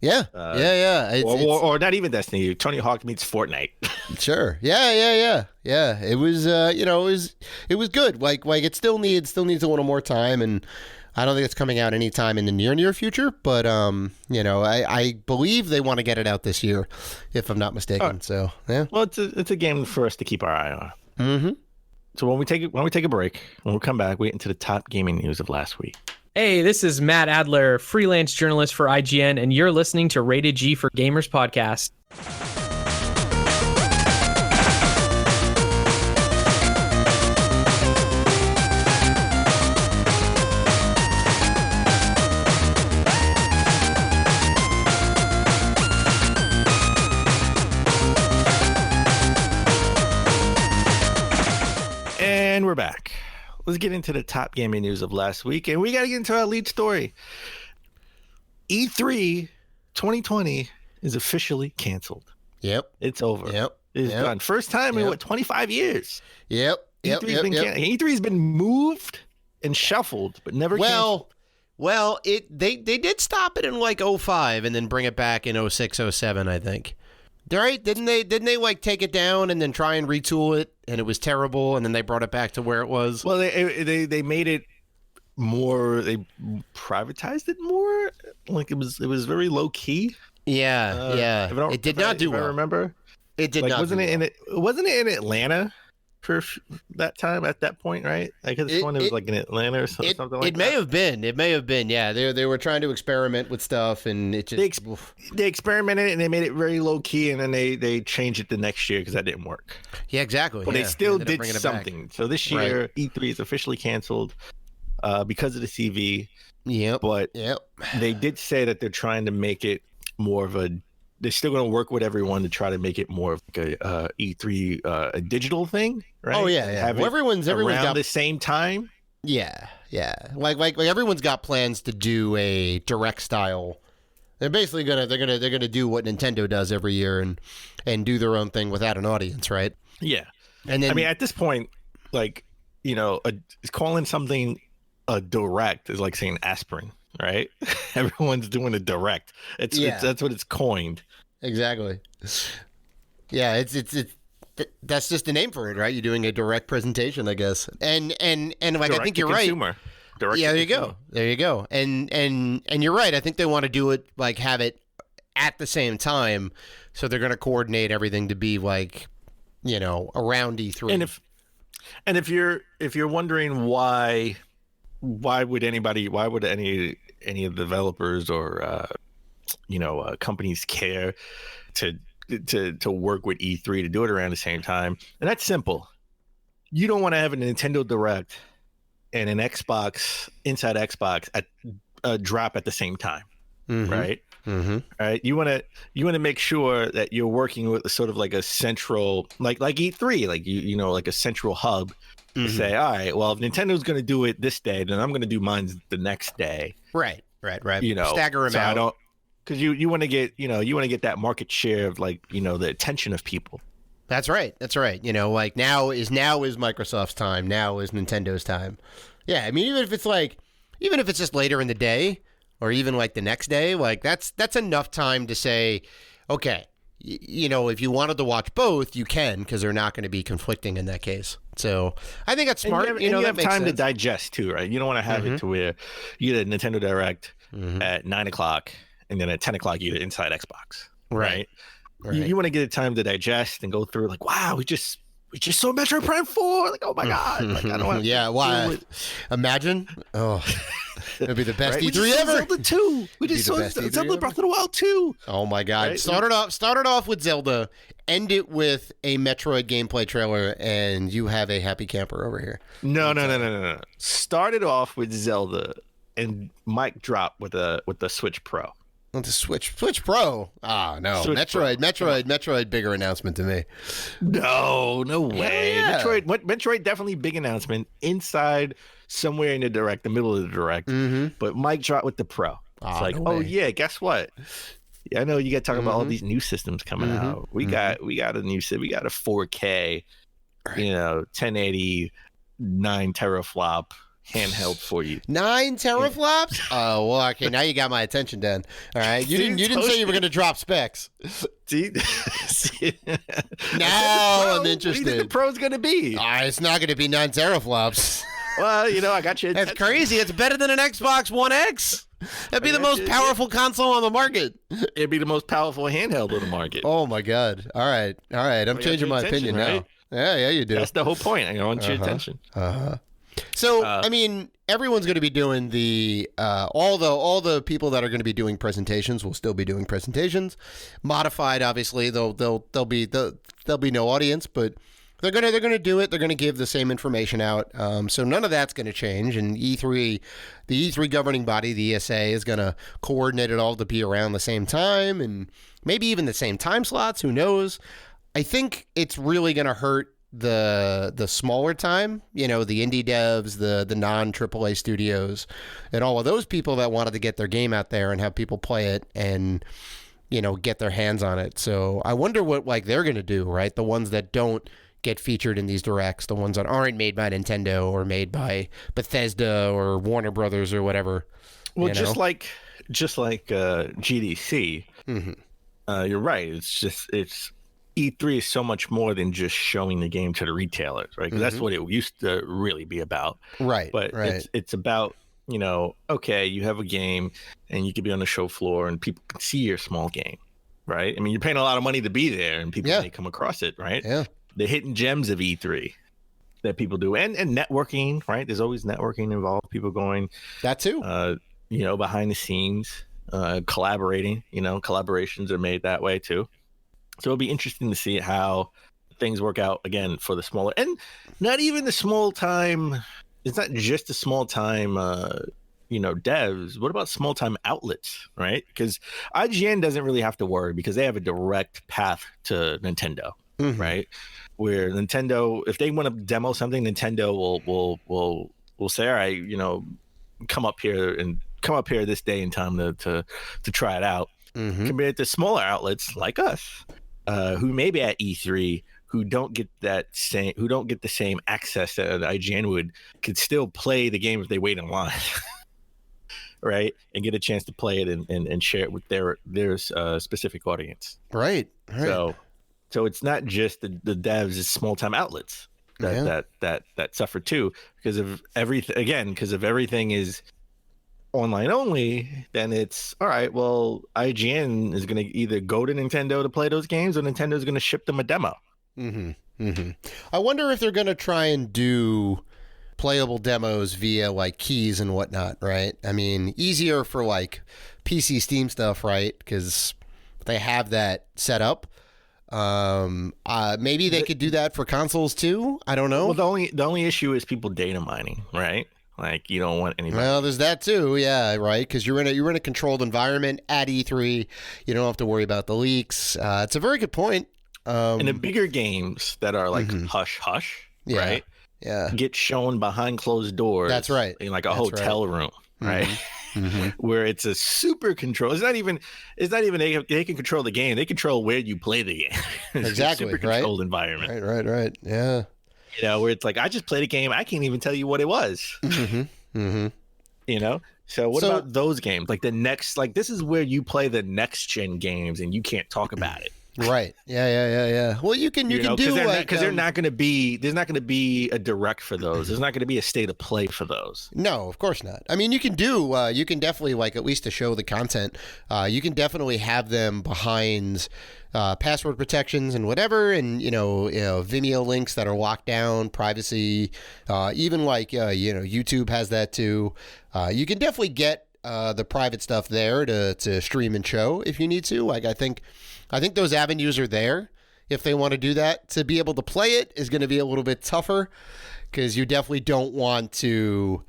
Yeah. Yeah. Or not even Destiny. Tony Hawk meets Fortnite. Sure. Yeah. It was it was good. Like it still needs a little more time, and I don't think it's coming out anytime in the near future, but I believe they want to get it out this year, if I'm not mistaken. So yeah. Well, it's a game for us to keep our eye on. Mm-hmm. So when we take a break, when we come back, we get into the top gaming news of last week. Hey, this is Matt Adler, freelance journalist for IGN, and you're listening to Rated G for Gamers podcast. let's get into the top gaming news of last week, and we got to get into our lead story. E3 2020 is officially canceled. Yep. It's over. Yep. It's done. First time in 25 years. Yep. E3's been moved and shuffled, but never canceled. Well, they did stop it in like 05 and then bring it back in 06, 07, I think. Right? Didn't they like take it down and then try and retool it, and it was terrible, and then they brought it back to where it was? Well, they made it more. They privatized it more. Like it was very low key. Yeah. It did not do well. I remember. It did not. Wasn't it in Atlanta for that time at that point, right? I could have sworn it was like in Atlanta or something like that. It may have been. It may have been. Yeah, they were trying to experiment with stuff, and it just they experimented and they made it very low key, and then they changed it the next year because that didn't work. Yeah, exactly. But they still did something. So this year, E3 is officially canceled because of the CV. Yep. But they did say that they're trying to make it more of a. They're still going to work with everyone to try to make it more of like a E3 a digital thing, right? Oh yeah. Well, everyone's around got the same time. Yeah. Like everyone's got plans to do a direct style. They're basically they're gonna do what Nintendo does every year and do their own thing without an audience, right? Yeah. And then, I mean, at this point, like calling something a direct is like saying aspirin, right? Everyone's doing a direct. That's what it's coined. Exactly. Yeah, it's that's just the name for it, right? You're doing a direct presentation, I guess. And like, I think you're right. Direct yeah, there you go. And you're right. I think they want to do it like have it at the same time, so they're going to coordinate everything to be like, around E3. And if you're wondering why would any of the developers or companies care to work with E3 to do it around the same time, and that's simple. You don't want to have a Nintendo Direct and an Xbox inside Xbox drop at the same time, right? Mm-hmm. Right. You want to make sure that you're working with sort of like a central, like E3, like like a central hub. To say, all right, well, if Nintendo's going to do it this day, then I'm going to do mine the next day. Right. Stagger them out. Because you want to get that market share of like the attention of people. That's right. Like now is Microsoft's time. Now is Nintendo's time. Yeah, I mean, even if it's just later in the day, or even like the next day, like that's enough time to say, okay, if you wanted to watch both, you can, because they're not going to be conflicting in that case. So I think that's smart. And you have time to digest too, right? You don't want to have it to where you get a Nintendo Direct at 9:00 and then at 10:00 you get Inside Xbox, right? You want to get a time to digest and go through like, wow, we just saw Metroid Prime 4. Like, oh my god! Like, I don't want. Yeah, why? Imagine. Oh, it'd be the best right? E3 ever. Zelda 2. We just saw Zelda Breath of the Wild 2. Oh my god! Right? Started off with Zelda, end it with a Metroid gameplay trailer, and you have a happy camper over here. No. Started off with Zelda, and mic drop with the Switch Pro. The Switch Pro. No. Switch Metroid, bigger announcement to me. No way. Yeah. Metroid, definitely big announcement inside somewhere in the middle of the direct. But mic drop with the Pro. It's like, no way. Yeah, guess what? Yeah, I know you got to talk about all these new systems coming out. We got a new system. We got a 4K, 1080, 9 teraflop handheld for you. 9 teraflops? Oh, well, okay. Now you got my attention, Dan. All right. You didn't say you were going to drop specs. See? Now I'm interested. What do you think the Pro's going to be? It's not going to be 9 teraflops. Well, I got you. That's crazy. It's better than an Xbox One X. That'd be the most powerful console on the market. It'd be the most powerful handheld on the market. Oh, my God. All right. I'm changing my opinion now. Yeah, you do. That's the whole point. I want your attention. So, I mean, everyone's going to be doing all the people that are going to be doing presentations will still be doing presentations. Modified, obviously, there'll be no audience, but they're going to do it. They're going to give the same information out. So none of that's going to change. And the E3 governing body, the ESA, is going to coordinate it all to be around the same time and maybe even the same time slots. Who knows? I think it's really going to hurt the smaller time, the indie devs, the non AAA studios, and all of those people that wanted to get their game out there and have people play it and get their hands on it. So I wonder what they're gonna do, right? The ones that don't get featured in these directs, the ones that aren't made by Nintendo or made by Bethesda or Warner Brothers or whatever. Well, just like GDC, you're right. It's E3 is so much more than just showing the game to the retailers, right? 'Cause that's what it used to really be about, right? But it's about okay, you have a game and you could be on the show floor and people can see your small game, right? I mean, you're paying a lot of money to be there, and people may come across it, right? Yeah. The hidden gems of E3 that people do, and networking, right? There's always networking involved. People going that too, behind the scenes, collaborating. Collaborations are made that way too. So it'll be interesting to see how things work out again for the smaller, and not even the small time. It's not just the small time, devs. What about small time outlets, right? Because IGN doesn't really have to worry because they have a direct path to Nintendo. Right, where Nintendo, if they want to demo something, Nintendo will say, all right, come up here this day and time to try it out. Compared to smaller outlets like us, who may be at E3, who don't get the same access that IGN would, could still play the game if they wait in line. Right, and get a chance to play it and share it with their specific audience. Right. So it's not just the devs, it's small time outlets that suffer too because of everything. Again, because of everything is online only. Then it's all right. Well, IGN is going to either go to Nintendo to play those games, or Nintendo is going to ship them a demo. I wonder if they're going to try and do playable demos via keys and whatnot. Right. I mean, easier for PC Steam stuff, right? Because they have that set up. Maybe they could do that for consoles too. I don't know. Well, the only issue is people data mining, right? You don't want anybody. Well, there's that too. Yeah, right. Because you're in a controlled environment at E3. You don't have to worry about the leaks. It's a very good point. And the bigger games that are hush hush, right? Yeah, get shown behind closed doors. That's right. In a hotel room, right? Where it's a super control. It's not even they can control the game. They control where you play the game. Exactly. Super controlled environment. Right. Yeah. Where it's I just played a game. I can't even tell you what it was. So what about those games? The next, this is where you play the next gen games and you can't talk about it. Right. Yeah. Well, you can do because there's not going to be a direct for those. There's not going to be a state of play for those. No, of course not. I mean, you can definitely at least to show the content. You can definitely have them behind password protections and whatever, and Vimeo links that are locked down, privacy. Even YouTube has that too. You can definitely get the private stuff there to stream and show if you need to. I think those avenues are there if they want to do that. To be able to play it is going to be a little bit tougher because you definitely don't want to,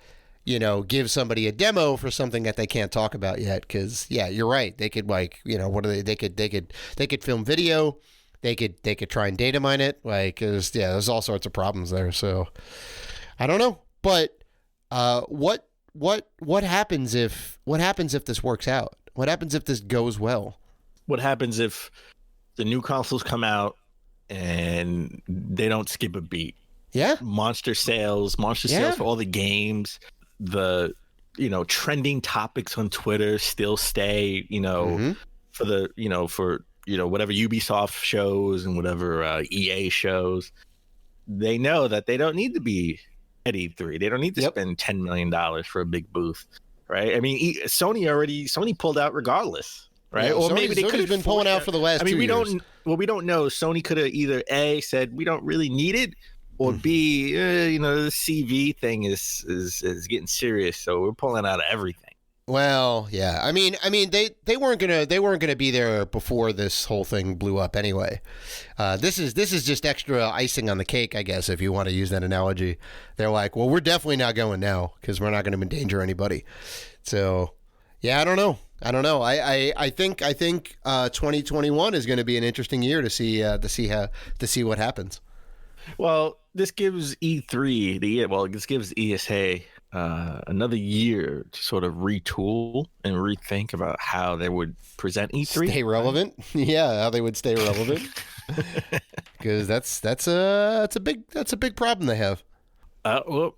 give somebody a demo for something that they can't talk about yet. Because you're right. They could they could film video. They could try and data mine it. There's all sorts of problems there. So I don't know. But what happens if this works out? What happens if this goes well? What happens if the new consoles come out and they don't skip a beat? Yeah. Monster sales for all the games. The trending topics on Twitter still stay, for the for whatever Ubisoft shows and whatever EA shows. They know that they don't need to be at E3. They don't need to spend $10 million for a big booth, right? I mean, Sony pulled out regardless. Right, yeah, or Sony's, maybe they could have been pulling out for the last. 2 years. We don't know. Sony could have either A, said we don't really need it, or B, the CV thing is getting serious, so we're pulling out of everything. Well, yeah. I mean, they weren't gonna be there before this whole thing blew up anyway. This is just extra icing on the cake, I guess, if you want to use that analogy. They're like, well, we're definitely not going now because we're not going to endanger anybody. So, yeah, I don't know. I think 2021 is going to be an interesting year to see what happens. Well, this gives this gives ESA another year to sort of retool and rethink about how they would present E3. Stay relevant. Yeah, how they would stay relevant. Because that's a big problem they have. Well,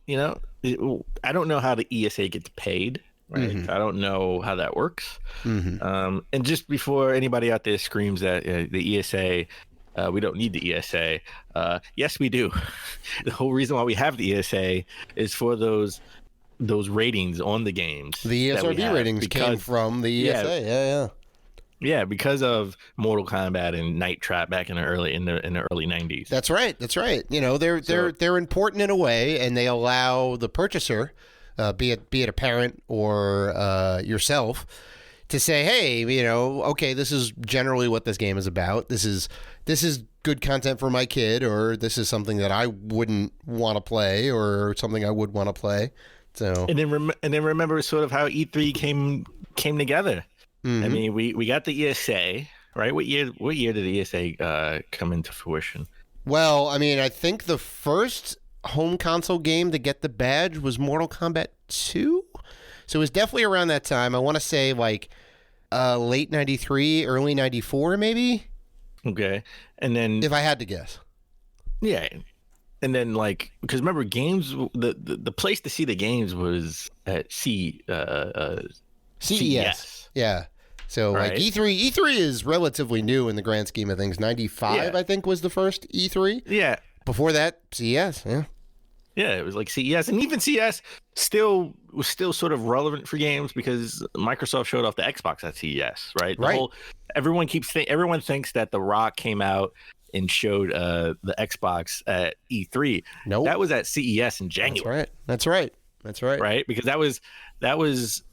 I don't know how the ESA gets paid. Right. Mm-hmm. I don't know how that works. Mm-hmm. And just before anybody out there screams that the ESA, we don't need the ESA. Yes, we do. The whole reason why we have the ESA is for those ratings on the games. The ESRB ratings came from the ESA. Yeah, because of Mortal Kombat and Night Trap back in the early 90s. That's right. They're important in a way, and they allow the purchaser, be it a parent or yourself, to say, hey, okay, this is generally what this game is about. This is good content for my kid, or this is something that I wouldn't want to play, or something I would want to play. So and then remember sort of how E3 came together. Mm-hmm. I mean, we got the ESA, right? What year did the ESA come into fruition? Well, I mean, I think the first home console game to get the badge was Mortal Kombat 2. So it was definitely around that time. I want to say like late 93, early 94 maybe. Okay. And then if I had to guess. Yeah. And then because remember games, the place to see the games was at CES. Yeah. So right. E3 is relatively new in the grand scheme of things. 95, I think, was the first E3. Yeah. Before that, CES. Yeah. Yeah, it was like CES, and even CES was still sort of relevant for games because Microsoft showed off the Xbox at CES, right? Everyone thinks that The Rock came out and showed the Xbox at E3. Nope. That was at CES in January. That's right. Right? Because that was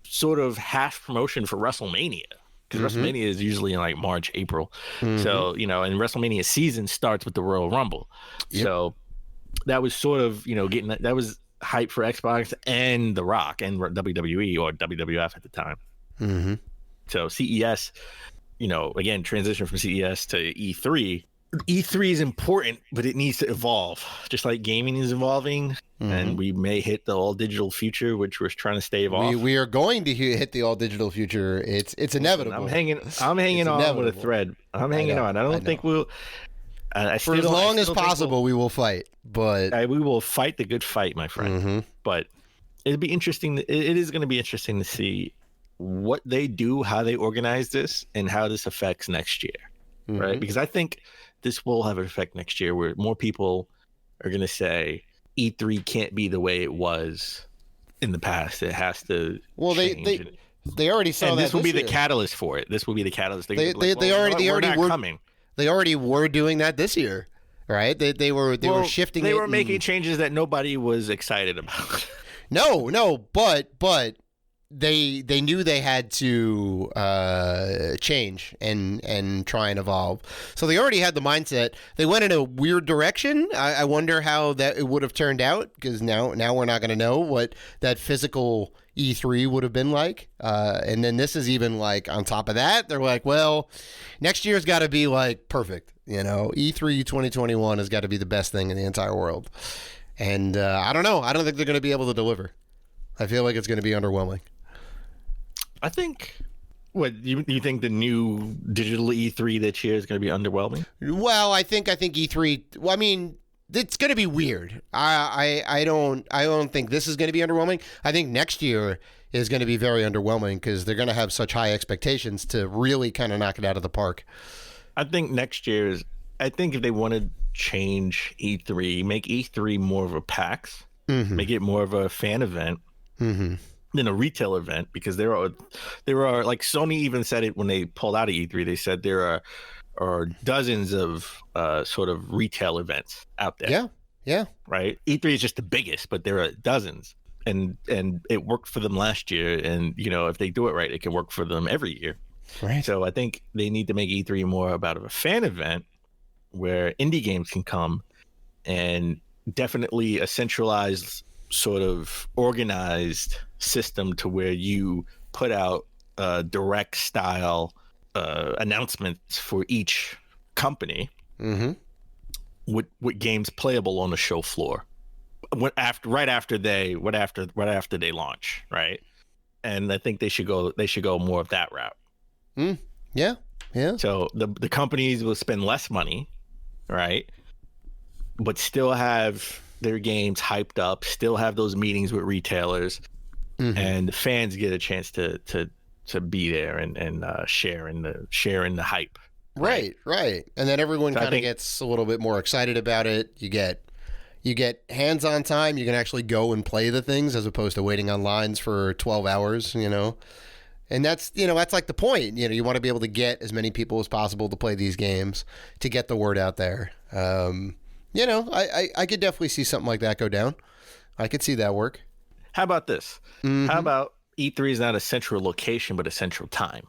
sort of half promotion for Wrestlemania. Because WrestleMania is usually in like March, April. Mm-hmm. So, and WrestleMania season starts with the Royal Rumble. Yep. So that was sort of, getting that was hype for Xbox and The Rock and WWE or WWF at the time. Mm-hmm. So CES, again, transition from CES to E3. E3 is important, but it needs to evolve, just like gaming is evolving. Mm-hmm. And we may hit the all digital future, which we're trying to stave off. We are going to hit the all digital future. It's inevitable. I'm hanging on with a thread. I'm hanging on. I don't think we'll. For as long as possible, we will fight. But we will fight the good fight, my friend. Mm-hmm. But it'd be interesting. It is going to be interesting to see what they do, how they organize this, and how this affects next year, mm-hmm. right? Because I think this will have an effect next year where more people are going to say E3 can't be the way it was in the past. It has to change. They already saw and that this will be year. The catalyst for it. This will be the catalyst. They already were doing that this year, right? They were shifting. They were making changes that nobody was excited about. No, but they knew they had to change and try and evolve. So they already had the mindset. They went in a weird direction. I wonder how that it would have turned out, because now we're not going to know what that physical E3 would have been like. And then this is even like on top of that. They're like, well, next year's got to be like perfect. E3 2021 has got to be the best thing in the entire world. And I don't know. I don't think they're going to be able to deliver. I feel like it's going to be underwhelming. I think. What you think the new digital E3 this year is going to be underwhelming? Well, I think E3. Well, I mean, it's going to be weird. I don't think this is going to be underwhelming. I think next year is going to be very underwhelming because they're going to have such high expectations to really kind of knock it out of the park. I think next year is. I think if they want to change E3, make E3 more of a PAX, mm-hmm. make it more of a fan event. Mm-hmm. Than a retail event, because there are like Sony even said it when they pulled out of E3. They said there are dozens of sort of retail events out there. Yeah. Right. E3 is just the biggest, but there are dozens, and it worked for them last year. And if they do it right, it can work for them every year. Right. So I think they need to make E3 more about a fan event where indie games can come, and definitely a centralized sort of organized system to where you put out direct style announcements for each company, mm-hmm. with games playable on the show floor. Right after they launch, right? And I think they should go more of that route. Yeah. So the companies will spend less money, right? But still have their games hyped up, still have those meetings with retailers, and fans get a chance to be there and share in the hype. Right. And then everyone So kind of gets a little bit more excited about it. You get hands-on time. You can actually go and play the things as opposed to waiting on lines for 12 hours, And that's like the point. You want to be able to get as many people as possible to play these games to get the word out there. I could definitely see something like that go down. I could see that work. How about this? How about E3 is not a central location, but a central time?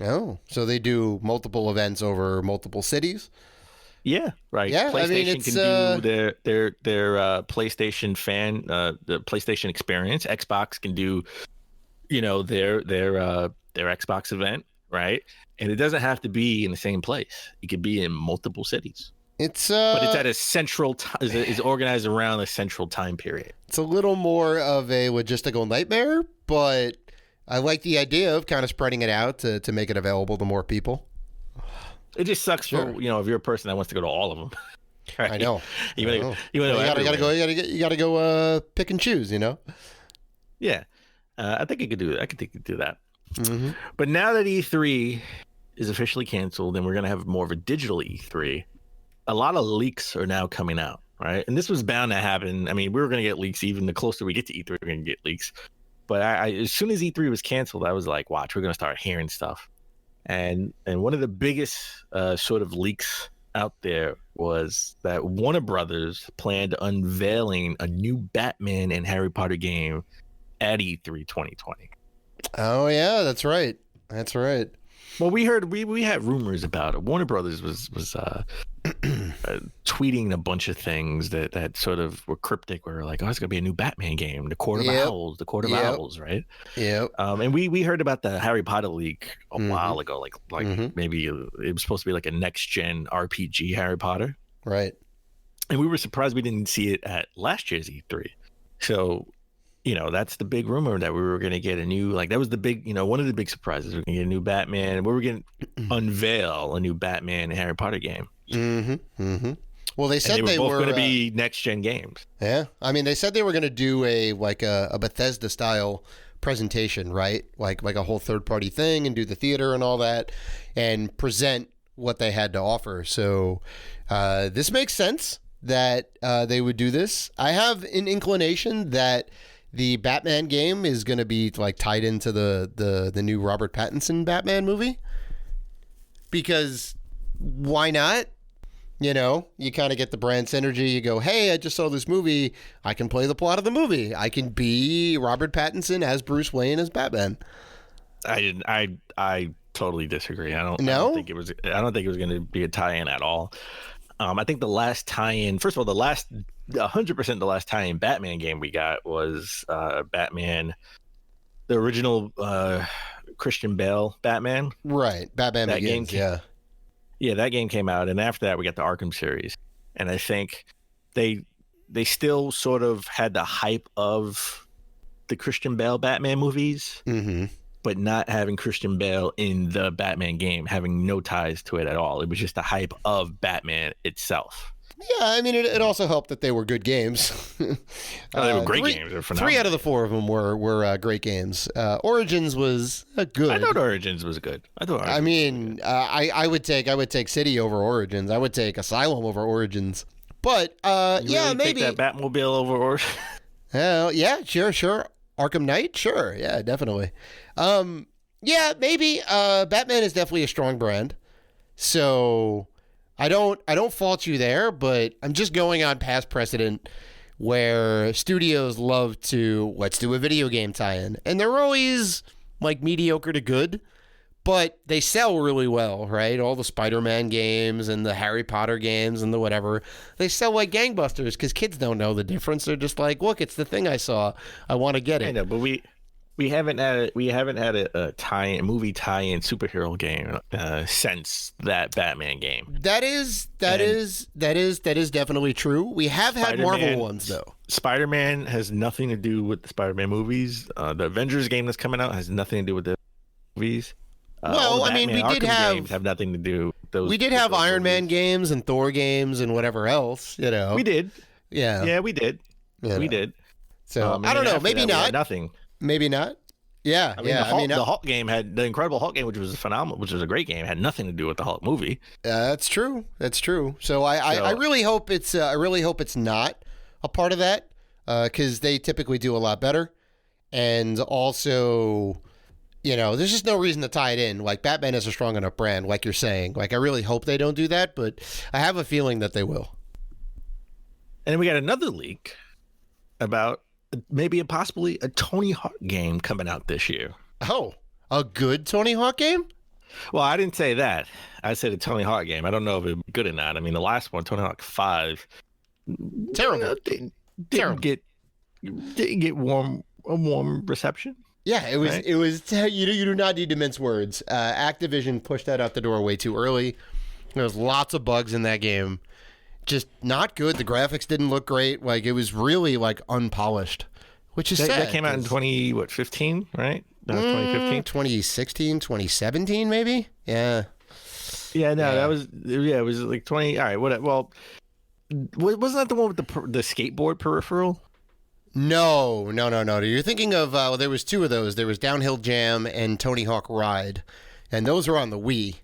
Oh, so they do multiple events over multiple cities? Yeah, right. Yeah, PlayStation can do their PlayStation fan, the PlayStation experience. Xbox can do, their Xbox event, right? And it doesn't have to be in the same place. It could be in multiple cities. But it's at a central is organized around a central time period. It's a little more of a logistical nightmare, but I like the idea of kind of spreading it out to make it available to more people. It just sucks for if you're a person that wants to go to all of them. Right? I know. You gotta go pick and choose. Yeah, I think it could do that. I think it could do that. But now that E3 is officially canceled, and we're gonna have more of a digital E3, a lot of leaks are now coming out, right? And this was bound to happen. I mean, we were gonna get leaks. Even the closer we get to E3, we're gonna get leaks. But I as soon as E3 was canceled, I was like, watch, we're gonna start hearing stuff. And one of the biggest sort of leaks out there was that Warner Brothers planned unveiling a new Batman and Harry Potter game at E3 2020. Oh yeah, that's right. Well, we had rumors about it. Warner Brothers was tweeting a bunch of things that sort of were cryptic. We were like, oh, it's gonna be a new Batman game, the Court of Owls, right? Yeah. And we heard about the Harry Potter leak a while ago, like maybe it was supposed to be like a next gen RPG Harry Potter, right? And we were surprised we didn't see it at last year's E3. So, that's the big rumor that we were going to get a new, that was the big, one of the big surprises. We're going to get a new Batman, and we were going to unveil a new Batman and Harry Potter game. Well, they said they were both going to be next gen games. Yeah, I mean, they said they were going to do a Bethesda style presentation, right? Like a whole third party thing, and do the theater and all that, and present what they had to offer. So this makes sense that they would do this. I have an inclination that the Batman game is going to be tied into the new Robert Pattinson Batman movie, because why not? You kind of get the brand synergy. You go, hey, I just saw this movie. I can play the plot of the movie. I can be Robert Pattinson as Bruce Wayne as Batman. I totally disagree. I don't think it was going to be a tie-in at all. I think the last tie-in, first of all, 100% the last tie-in Batman game we got was Batman, the original Christian Bale Batman. Right, Batman that Begins, game Yeah, that game came out, and after that we got the Arkham series. And I think they still sort of had the hype of the Christian Bale Batman movies, but not having Christian Bale in the Batman game, having no ties to it at all. It was just the hype of Batman itself. Yeah, I mean, it also helped that they were good games. They were great games. They're phenomenal. 3 out of the 4 of them were great games. Origins was good. I thought Origins was good. I would take City over Origins. I would take Asylum over Origins. But maybe take that Batmobile over Origins. Yeah, sure. Arkham Knight, sure, yeah, definitely. Maybe. Batman is definitely a strong brand, so I don't fault you there, but I'm just going on past precedent where studios love to, let's do a video game tie-in, and they're always mediocre to good, but they sell really well, right? All the Spider-Man games and the Harry Potter games and the whatever, they sell like gangbusters because kids don't know the difference. They're just like, look, it's the thing I saw. I want to get it. I know, but we we haven't had a movie tie-in superhero game since that Batman game. That is definitely true. We have had Marvel ones though. Spider-Man has nothing to do with the Spider-Man movies. The Avengers game that's coming out has nothing to do with the movies. Well, I mean, we did have nothing to do with those. We did have Iron Man games and Thor games and whatever else, you know. We did. Yeah, we did. We did. So I don't know. Maybe not. Nothing. Maybe not. Yeah, the Hulk game had the Incredible Hulk game, which was a great game, had nothing to do with the Hulk movie. That's true. So I really hope it's not a part of that because they typically do a lot better, and also, you know, there's just no reason to tie it in. Like Batman is a strong enough brand, like you're saying. Like I really hope they don't do that, but I have a feeling that they will. And then we got another leak about maybe possibly a Tony Hawk game coming out this year. Oh, a good Tony Hawk game? Well, I didn't say that. I said a Tony Hawk game. I don't know if it's good or not. I mean, the last one, Tony Hawk 5, terrible. Didn't get warm reception. Yeah, it was. Right? It was. You do not need to mince words. Activision pushed that out the door way too early. There was lots of bugs in that game. Just not good. The graphics didn't look great. Like it was really like unpolished, which is sad. That came out in 2015, right? That was 2015, 2016, 2017, maybe. Yeah. Yeah. No, that was. Yeah, it was like 20. All right. What? Well, wasn't that the one with the skateboard peripheral? No. You're thinking of. Well, there was two of those. There was Downhill Jam and Tony Hawk Ride, and those were on the Wii.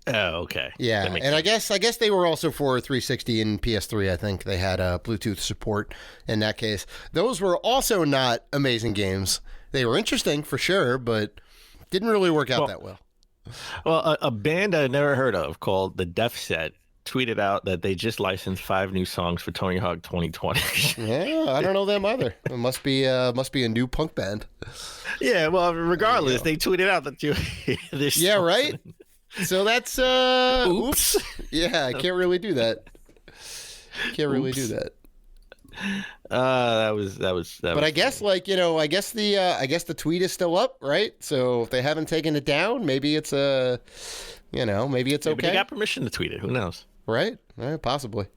Oh, okay. Yeah, and sense. I guess they were also for 360 and PS3. I think they had Bluetooth support in that case. Those were also not amazing games. They were interesting for sure, but didn't really work out that well. Well, a band I never heard of called the Deaf Set tweeted out that they just licensed 5 new songs for Tony Hawk 2020. Yeah, I don't know them either. It must be a new punk band. Yeah, well, regardless, they tweeted out that this. Yeah, right. So that's oops. Yeah, I can't really do that. That was. But I guess I guess the tweet is still up, right? So if they haven't taken it down, maybe it's maybe it's okay. They got permission to tweet it. Who knows? Right? Possibly.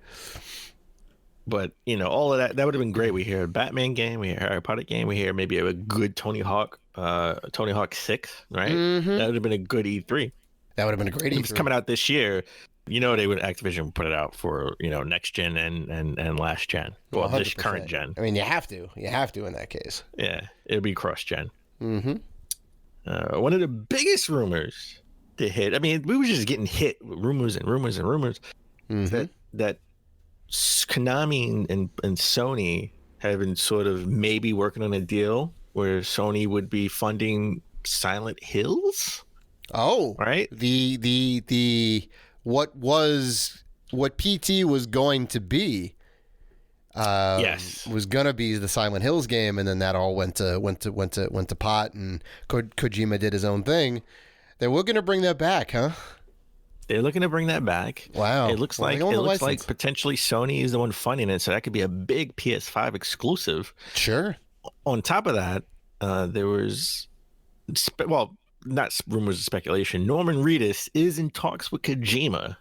But all of that would have been great. We hear a Batman game, we hear a Harry Potter game, we hear maybe a good Tony Hawk 6, right? Mm-hmm. That would have been a good E3. That would have been a great E3. It's coming out this year. Activision would put it out for next gen and last gen. Well, 100%. This current gen. I mean, you have to in that case. Yeah, it'll be cross gen. Mm-hmm. One of the biggest rumors to hit. I mean, we were just getting hit with rumors and rumors and rumors. Mm-hmm. That Konami and Sony have been sort of maybe working on a deal where Sony would be funding Silent Hills. Oh, right. What PT was going to be, was gonna be the Silent Hills game, and then that all went to pot, and Kojima did his own thing. They were gonna bring that back, huh? They're looking to bring that back. Wow. It looks like potentially Sony is the one funding it, so that could be a big PS5 exclusive. Sure. On top of that, there was not rumors of speculation. Norman Reedus is in talks with Kojima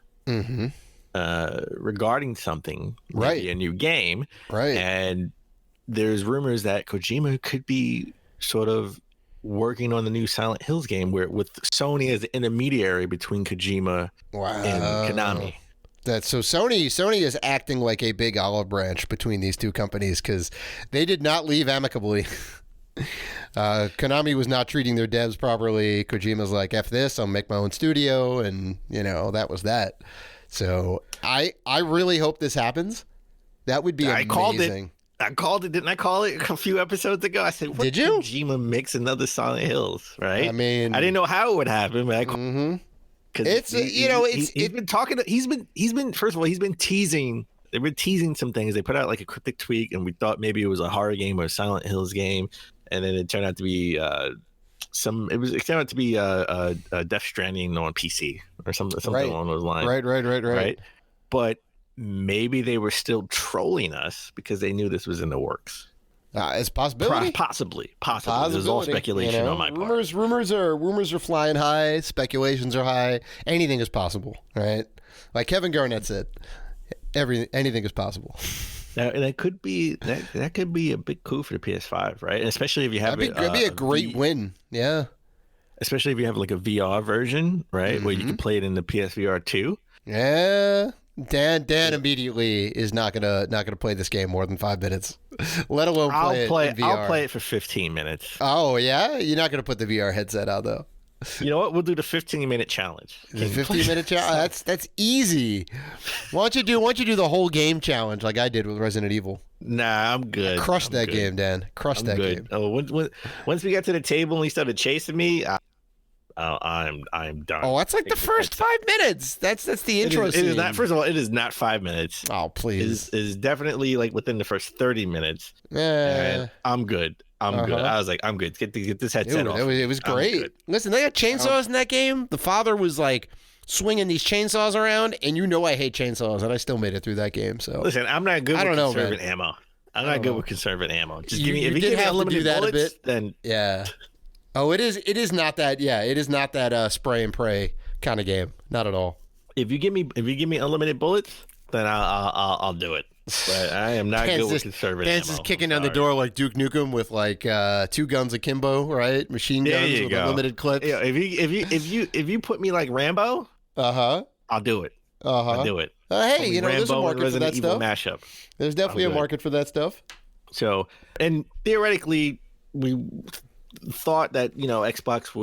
regarding something, maybe a new game. Right. And there's rumors that Kojima could be sort of working on the new Silent Hills game with Sony as the intermediary between Kojima and Konami. So Sony is acting like a big olive branch between these two companies because they did not leave amicably. Konami was not treating their devs properly. Kojima's like, F this, I'll make my own studio, and that was that. So I really hope this happens. That would be amazing. I called it. Didn't I call it a few episodes ago? I said, did you? Kojima makes another Silent Hills, right? I mean, I didn't know how it would happen, but he's been talking. He's been first of all, he's been teasing. They've been teasing some things. They put out like a cryptic tweet, and we thought maybe it was a horror game or a Silent Hills game. And then it turned out to be Death Stranding on PC or something along those lines. Right. But maybe they were still trolling us because they knew this was in the works. It's a possibility. Possibly. This is all speculation on my part. Rumors are flying high. Speculations are high. Anything is possible, right? Like Kevin Garnett said, anything is possible. That could be a big coup for the PS5, right? And especially if you have that'd be a great win. Yeah. Especially if you have like a VR version, right, where you can play it in the PSVR 2. Yeah. Dan immediately is not gonna play this game more than 5 minutes, let alone play it in VR. I'll play it for 15 minutes. Oh yeah, you're not gonna put the VR headset out though. You know what? We'll do the 15-minute challenge. The 15-minute challenge. That's easy. Why don't you do the whole game challenge like I did with Resident Evil? Nah, I'm good. Crush that game, Dan. Crush that game. Oh, once we got to the table and he started chasing me, I'm done. Oh, that's like the first 5 minutes. That's the intro scene. It is not. First of all, it is not 5 minutes. Oh, please. It is definitely like within the first 30 minutes. Yeah. I'm good. I'm good. I was like, I'm good. Get this headset off. It was great. Listen, they got chainsaws in that game. The father was like swinging these chainsaws around, and I hate chainsaws, and I still made it through that game. So listen, I'm not good with conserving ammo. I'm not good with conserving ammo. Just give me if you give me unlimited bullets, a bit, then yeah. Oh, it is not that. Yeah, it is not that spray and pray kind of game. Not at all. If you give me unlimited bullets, then I'll do it. But I am not good with conserving ammo. Dan's just kicking down the door like Duke Nukem with like 2 guns akimbo, right? Machine guns with unlimited clips. Yeah, if you put me like Rambo, I'll do it. I'll do it. Hey, there's a market for that stuff. Mashup. There's definitely a market for that stuff. So, and theoretically, we thought that Xbox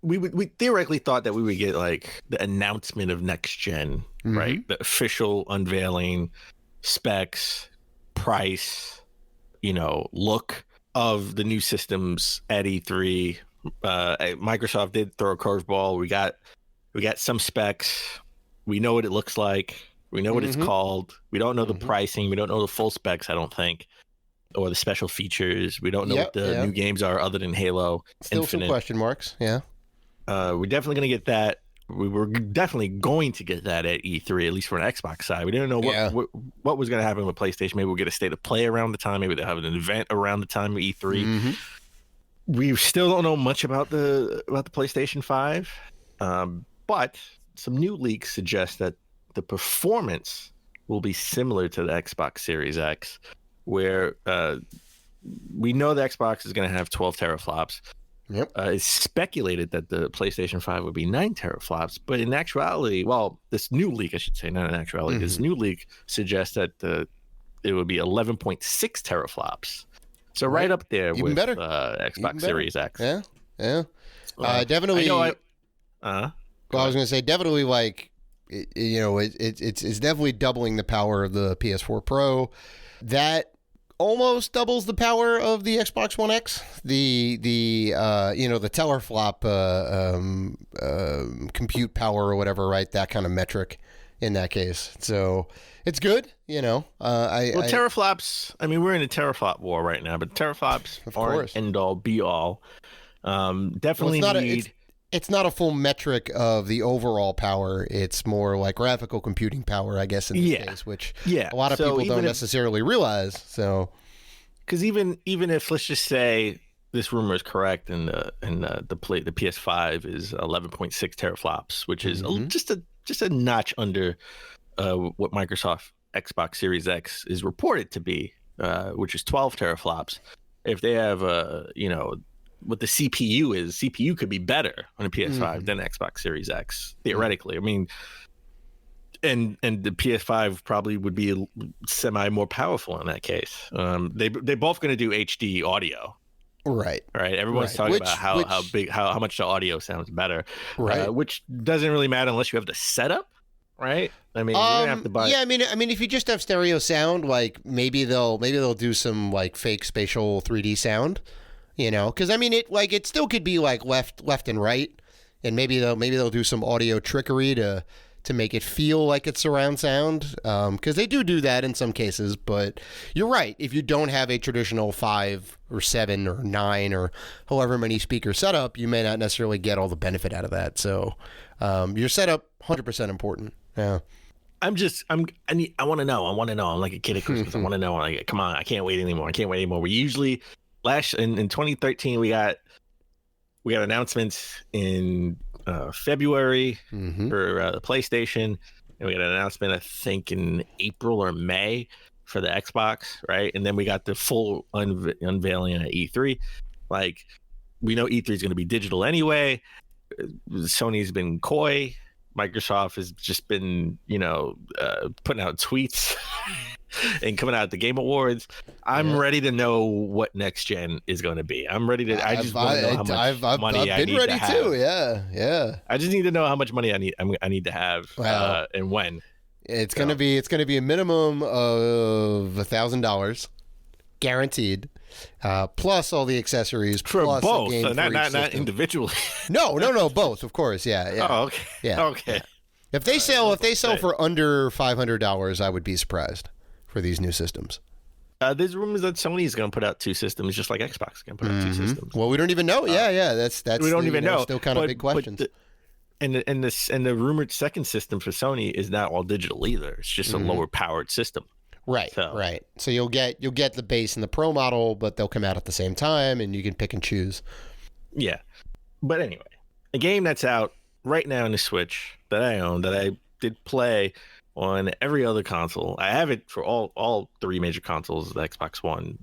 we theoretically thought that we would get like the announcement of next gen, right? The official unveiling, specs, price, look of the new systems at E3. Microsoft did throw a curveball. We got some specs. We know what it looks like. We know what it's called. We don't know the pricing. We don't know the full specs, I don't think, or the special features. We don't know what the new games are other than Halo Still Infinite. Some question marks, yeah. We're definitely going to get that. We were definitely going to get that at E3, at least for an Xbox side. We didn't know what was going to happen with PlayStation. Maybe we'll get a state of play around the time. Maybe they'll have an event around the time of E3. We still don't know much about the PlayStation 5, but some new leaks suggest that the performance will be similar to the Xbox Series X, where we know the Xbox is going to have 12 teraflops. Yep. It's speculated that the PlayStation 5 would be 9 teraflops, but in actuality, this new leak, I should say, not in actuality, this new leak suggests that it would be 11.6 teraflops. So right up there Even with better. Xbox Series X. Yeah. Definitely. I was going to say definitely like, it's definitely doubling the power of the PS4 Pro. That almost doubles the power of the Xbox One X. The teraflop compute power or whatever, right? That kind of metric in that case. So it's good, teraflops. I mean, we're in a teraflop war right now, but teraflops aren't end all be all. Definitely need. It's not a full metric of the overall power. It's more like graphical computing power, I guess, in this case, which a lot of people don't necessarily realize. So, because even if, let's just say this rumor is correct and the PS5 is 11.6 teraflops, which is just a notch under what Microsoft Xbox Series X is reported to be, which is 12 teraflops. If they have what the CPU could be better on a PS5 than Xbox Series X, theoretically. I mean, and the PS5 probably would be semi more powerful in that case. They're both going to do HD audio. Right. Everyone's talking about how much the audio sounds better. Right. Which doesn't really matter unless you have the setup. Right. I mean, you're gonna have to buy. Yeah. I mean, if you just have stereo sound, like maybe they'll do some like fake spatial 3D sound. Because I mean, it still could be like left and right, and maybe they'll do some audio trickery to make it feel like it's surround sound. Because they do that in some cases. But you're right. If you don't have a traditional 5 or 7 or 9 or however many speaker setup, you may not necessarily get all the benefit out of that. So your setup 100% important. Yeah. I want to know. I'm like a kid at Christmas. I want to know. Like, come on, I can't wait anymore. We usually in 2013 we got announcements in February for the PlayStation, and we got an announcement I think in April or May for the Xbox, right? And then we got the full unveiling at E3. Like, we know E3 is going to be digital anyway. Sony's been coy. Microsoft has just been, putting out tweets and coming out at the Game Awards. I'm ready to know what next gen is going to be. I'm ready to. I just want to know how much money I need to have. I've been ready too. Yeah. I just need to know how much money I need to have and when. It's gonna be a minimum of $1,000, guaranteed. Plus all the accessories for plus both, a game not individually. No, both, of course. Yeah. Oh, okay. Yeah. Okay. If they sell for under $500, I would be surprised for these new systems. There's rumors that Sony is going to put out 2 systems, just like Xbox is going to put out 2 systems. Well, we don't even know. That's we don't even know. Still kind of big questions. And the rumored second system for Sony is not all digital either. It's just a lower powered system. Right. So you'll get the base and the Pro model, but they'll come out at the same time, and you can pick and choose. Yeah, but anyway, a game that's out right now on the Switch that I own, that I did play on every other console. I have it for all 3 major consoles: the Xbox One,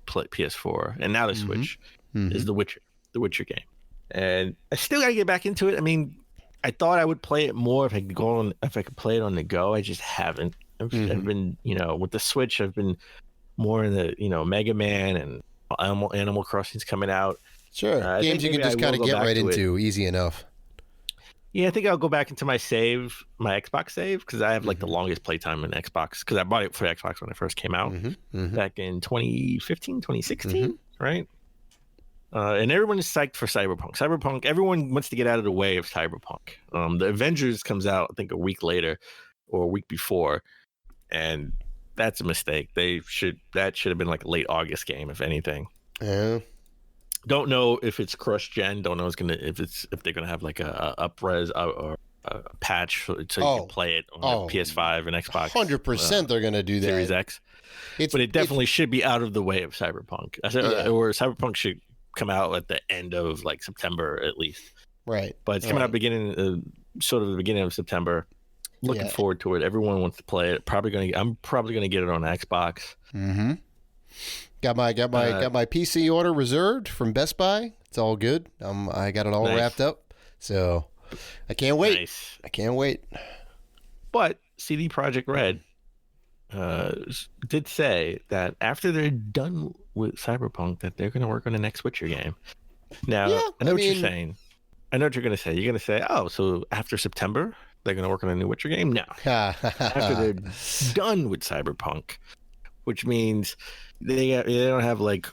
PS4, and now the Switch. Is The Witcher game, and I still got to get back into it. I mean, I thought I would play it more if I could play it on the go. I just haven't. I've been, with the Switch, I've been more in the, Mega Man and Animal Crossing's coming out. Sure. Games you can just kind of get right into, easy enough. Yeah, I think I'll go back into my Xbox save, because I have like the longest playtime in Xbox, because I bought it for Xbox when it first came out back in 2015, 2016, right? And everyone is psyched for Cyberpunk. Everyone wants to get out of the way of Cyberpunk. The Avengers comes out, I think, a week later or a week before. And that's a mistake. That should have been like a late August game, if anything. Yeah. Don't know if it's cross gen. Don't know if they're gonna have like a upres or a patch so you can play it on PS5 and Xbox. 100% they're gonna do that. Series X. But it definitely should be out of the way of Cyberpunk. Or Cyberpunk should come out at the end of like September at least. Right. But it's coming out the beginning of September. Looking forward to it. Everyone wants to play it. I'm probably gonna get it on Xbox. Got my PC order reserved from Best Buy. It's all good. I got it all wrapped up. So I can't wait. Nice. I can't wait. But CD Projekt Red did say that after they're done with Cyberpunk, that they're gonna work on the next Witcher game. Now I know what you're saying. I know what you're gonna say. You're gonna say, "Oh, so after September they're going to work on a new Witcher game?" No. After they're done with Cyberpunk, which means they don't have like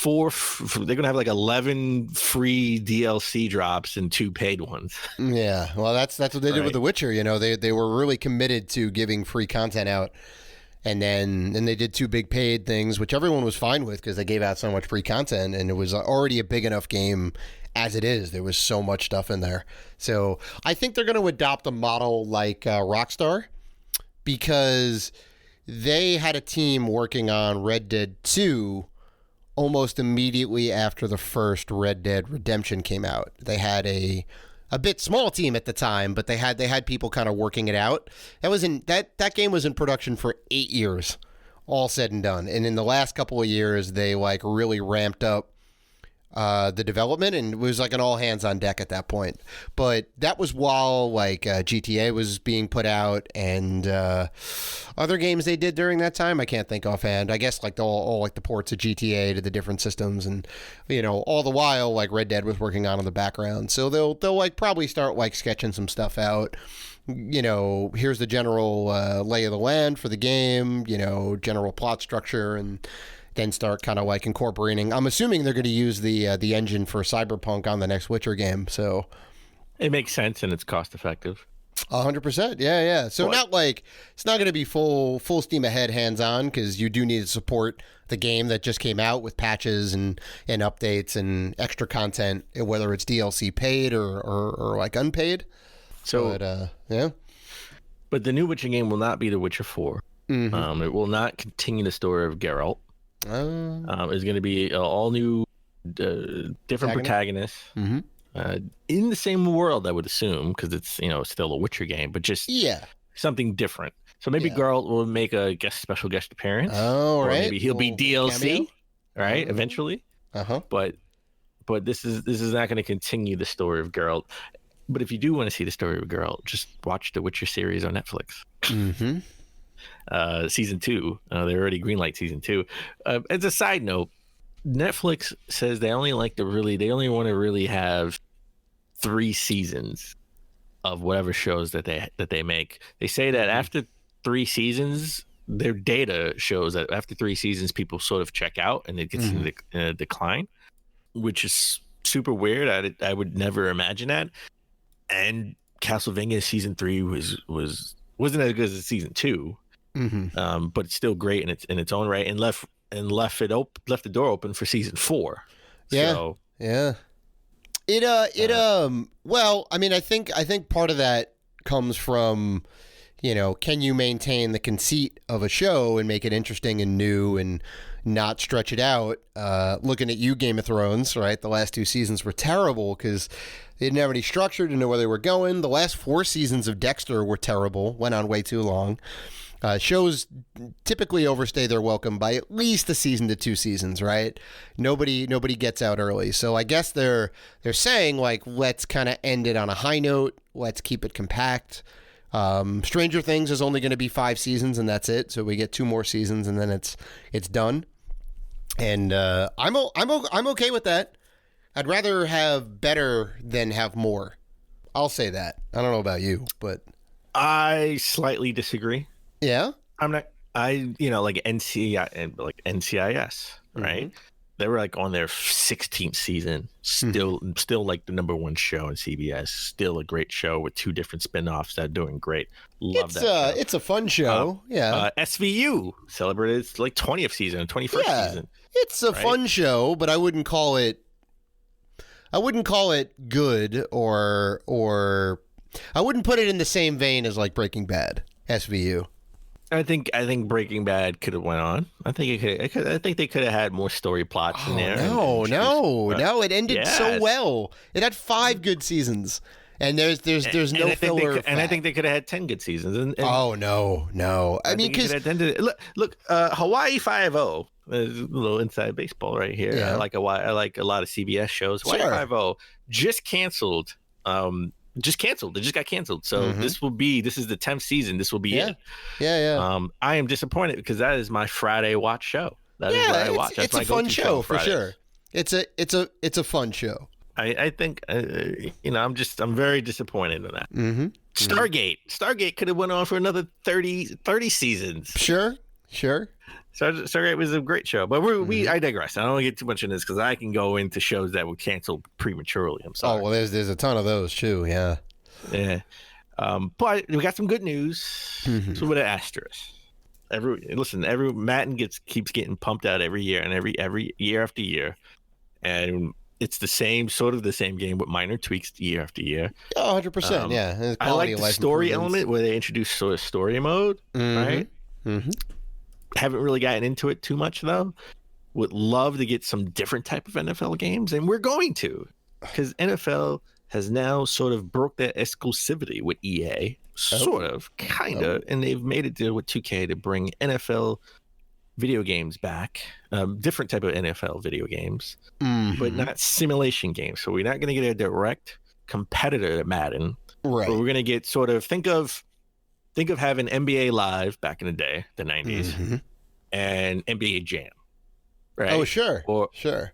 they're going to have like 11 free DLC drops and 2 paid ones. Yeah. Well, that's what they did with The Witcher. They were really committed to giving free content out. And then they did 2 big paid things, which everyone was fine with because they gave out so much free content, and it was already a big enough game as it is. There was so much stuff in there. So I think they're going to adopt a model like Rockstar, because they had a team working on Red Dead 2 almost immediately after the first Red Dead Redemption came out. They had a bit small team at the time, but they had people kind of working it out. That game was in production for 8 years, all said and done. And in the last couple of years, they like really ramped up the development, and it was like an all hands on deck at that point. But that was while like GTA was being put out, and other games they did during that time I can't think offhand. I guess like all like the ports of GTA to the different systems, and all the while like Red Dead was working on in the background. So they'll like probably start like sketching some stuff out. Here's the general lay of the land for the game, general plot structure, and then start kind of like incorporating. I'm assuming they're going to use the engine for Cyberpunk on the next Witcher game. So it makes sense, and it's cost effective. 100%. Yeah. So not like it's not going to be full steam ahead, hands on, because you do need to support the game that just came out with patches and updates and extra content, whether it's DLC paid or like unpaid. So yeah. But the new Witcher game will not be The Witcher 4. It will not continue the story of Geralt. It's going to be all new, different protagonists in the same world, I would assume, because it's still a Witcher game, but just something different. So maybe Geralt will make a special guest appearance. Oh, right. Maybe he'll be DLC, cameo? right? Eventually. But this is not going to continue the story of Geralt. But if you do want to see the story of Geralt, just watch the Witcher series on Netflix. Season 2. They already greenlight season 2. As a side note, Netflix says they only want to really have 3 seasons of whatever shows that they make. They say that after 3 seasons, their data shows that after 3 seasons, people sort of check out and it gets in a decline, which is super weird. I would never imagine that. And Castlevania season 3 wasn't as good as season 2, but it's still great in its own right, and left the door open for season 4. Well, I mean, I think part of that comes from, can you maintain the conceit of a show and make it interesting and new and not stretch it out? Looking at you, Game of Thrones, right? The last 2 seasons were terrible because they didn't have any structure to know where they were going. The last 4 seasons of Dexter were terrible, went on way too long. Shows typically overstay their welcome by at least a season to 2 seasons, right? Nobody gets out early. So I guess they're saying, like, let's kind of end it on a high note. Let's keep it compact. Stranger Things is only going to be 5 seasons and that's it. So we get 2 more seasons and then it's done. And I'm okay with that. I'd rather have better than have more. I'll say that. I don't know about you, but I slightly disagree. Yeah, I'm not. Like NCIS, right? They were like on their 16th season, still like the number 1 show on CBS. Still a great show with 2 different spinoffs that are doing great. Love that show. It's a fun show. SVU celebrated its like 20th season, 21st season. It's a fun show, but I wouldn't call it good or I wouldn't put it in the same vein as like Breaking Bad. SVU. I think Breaking Bad could have went on. I think they could have had more story plots in there. No, it ended so well. It had 5 good seasons, and there's no filler. I think they could have had 10 good seasons. And no. I mean, because look, Hawaii 5-0. There's a little inside baseball right here. Yeah. I like a lot of CBS shows. Hawaii 5-0 just canceled. It just got canceled. So this is the 10th season. This will be it. Yeah. I am disappointed because that is my Friday watch show. That is what I watch. That's it's a fun show for sure. It's a fun show. I think I'm very disappointed in that. Stargate could have went on for another 30 seasons. Sure. Stargate was a great show, but I digress. I don't want to get too much in this because I can go into shows that were canceled prematurely. I'm sorry. Oh well, there's a ton of those too. Yeah. But we got some good news. So with an asterisk. Every Madden keeps getting pumped out every year and every year after year, and it's the same game with minor tweaks year after year. Oh, 100%. Yeah. I like the story element where they introduce sort of story mode, right? Haven't really gotten into it too much though. Would love to get some different type of NFL games, and we're going to, because NFL has now sort of broke that exclusivity with EA, kind of, and they've made a deal with 2K to bring NFL video games back, different type of NFL video games, but not simulation games. So we're not going to get a direct competitor to Madden, right? But we're going to get sort of think of having NBA Live back in the day, the 90s, and NBA Jam, right? Oh, sure. Sure.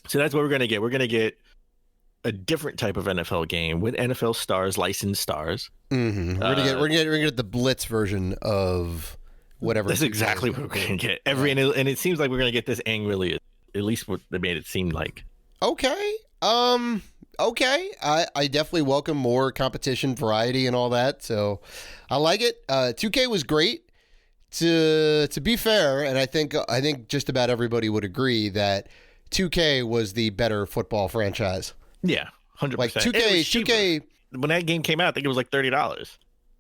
So that's what we're going to get. We're going to get a different type of NFL game with NFL stars, licensed stars. We're gonna get the Blitz version of whatever. That's exactly what we're going to get. And it seems like we're going to get this annually, at least what they made it seem like. Okay. Okay. I definitely welcome more competition, variety, and all that. So I like it. 2K was great. To be fair, and I think just about everybody would agree that 2K was the better football franchise. Yeah, 100%. Like 2K when that game came out, I think it was like $30.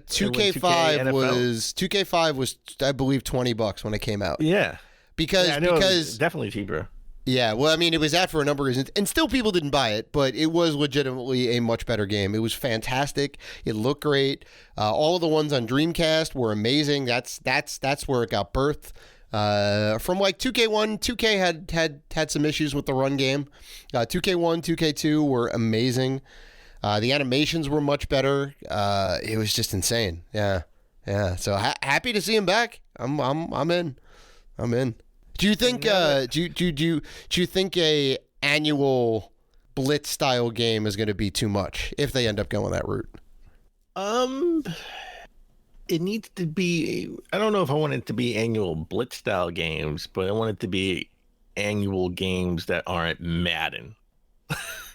2K5 was I believe $20 when it came out. Yeah. Because it was definitely cheaper. Yeah, well, I mean, it was out for a number of reasons, and still people didn't buy it, but it was legitimately a much better game. It was fantastic. It looked great. All of the ones on Dreamcast were amazing. That's where it got birthed. From like 2K1, 2K had some issues with the run game. 2K1, 2K2 were amazing. The animations were much better. It was just insane. Yeah. So happy to see him back. I'm in. Do you think do you think a annual Blitz style game is going to be too much if they end up going that route? It needs to be. I don't know if I want it to be annual Blitz style games, but I want it to be annual games that aren't Madden.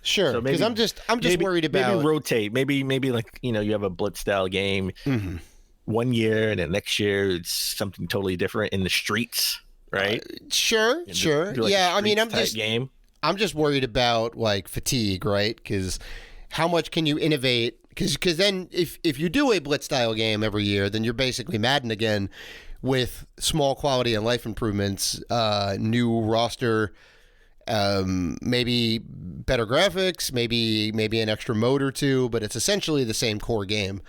Sure, so because I'm just worried about maybe rotate. Maybe like you have a Blitz style game 1 year, and then next year it's something totally different in the streets. Right. Sure. Like yeah. I mean, I'm just worried about like fatigue, right? Because how much can you innovate? Because then if you do a Blitz style game every year, then you're basically Madden again with small quality and life improvements, new roster, maybe better graphics, maybe an extra mode or two, but it's essentially the same core game.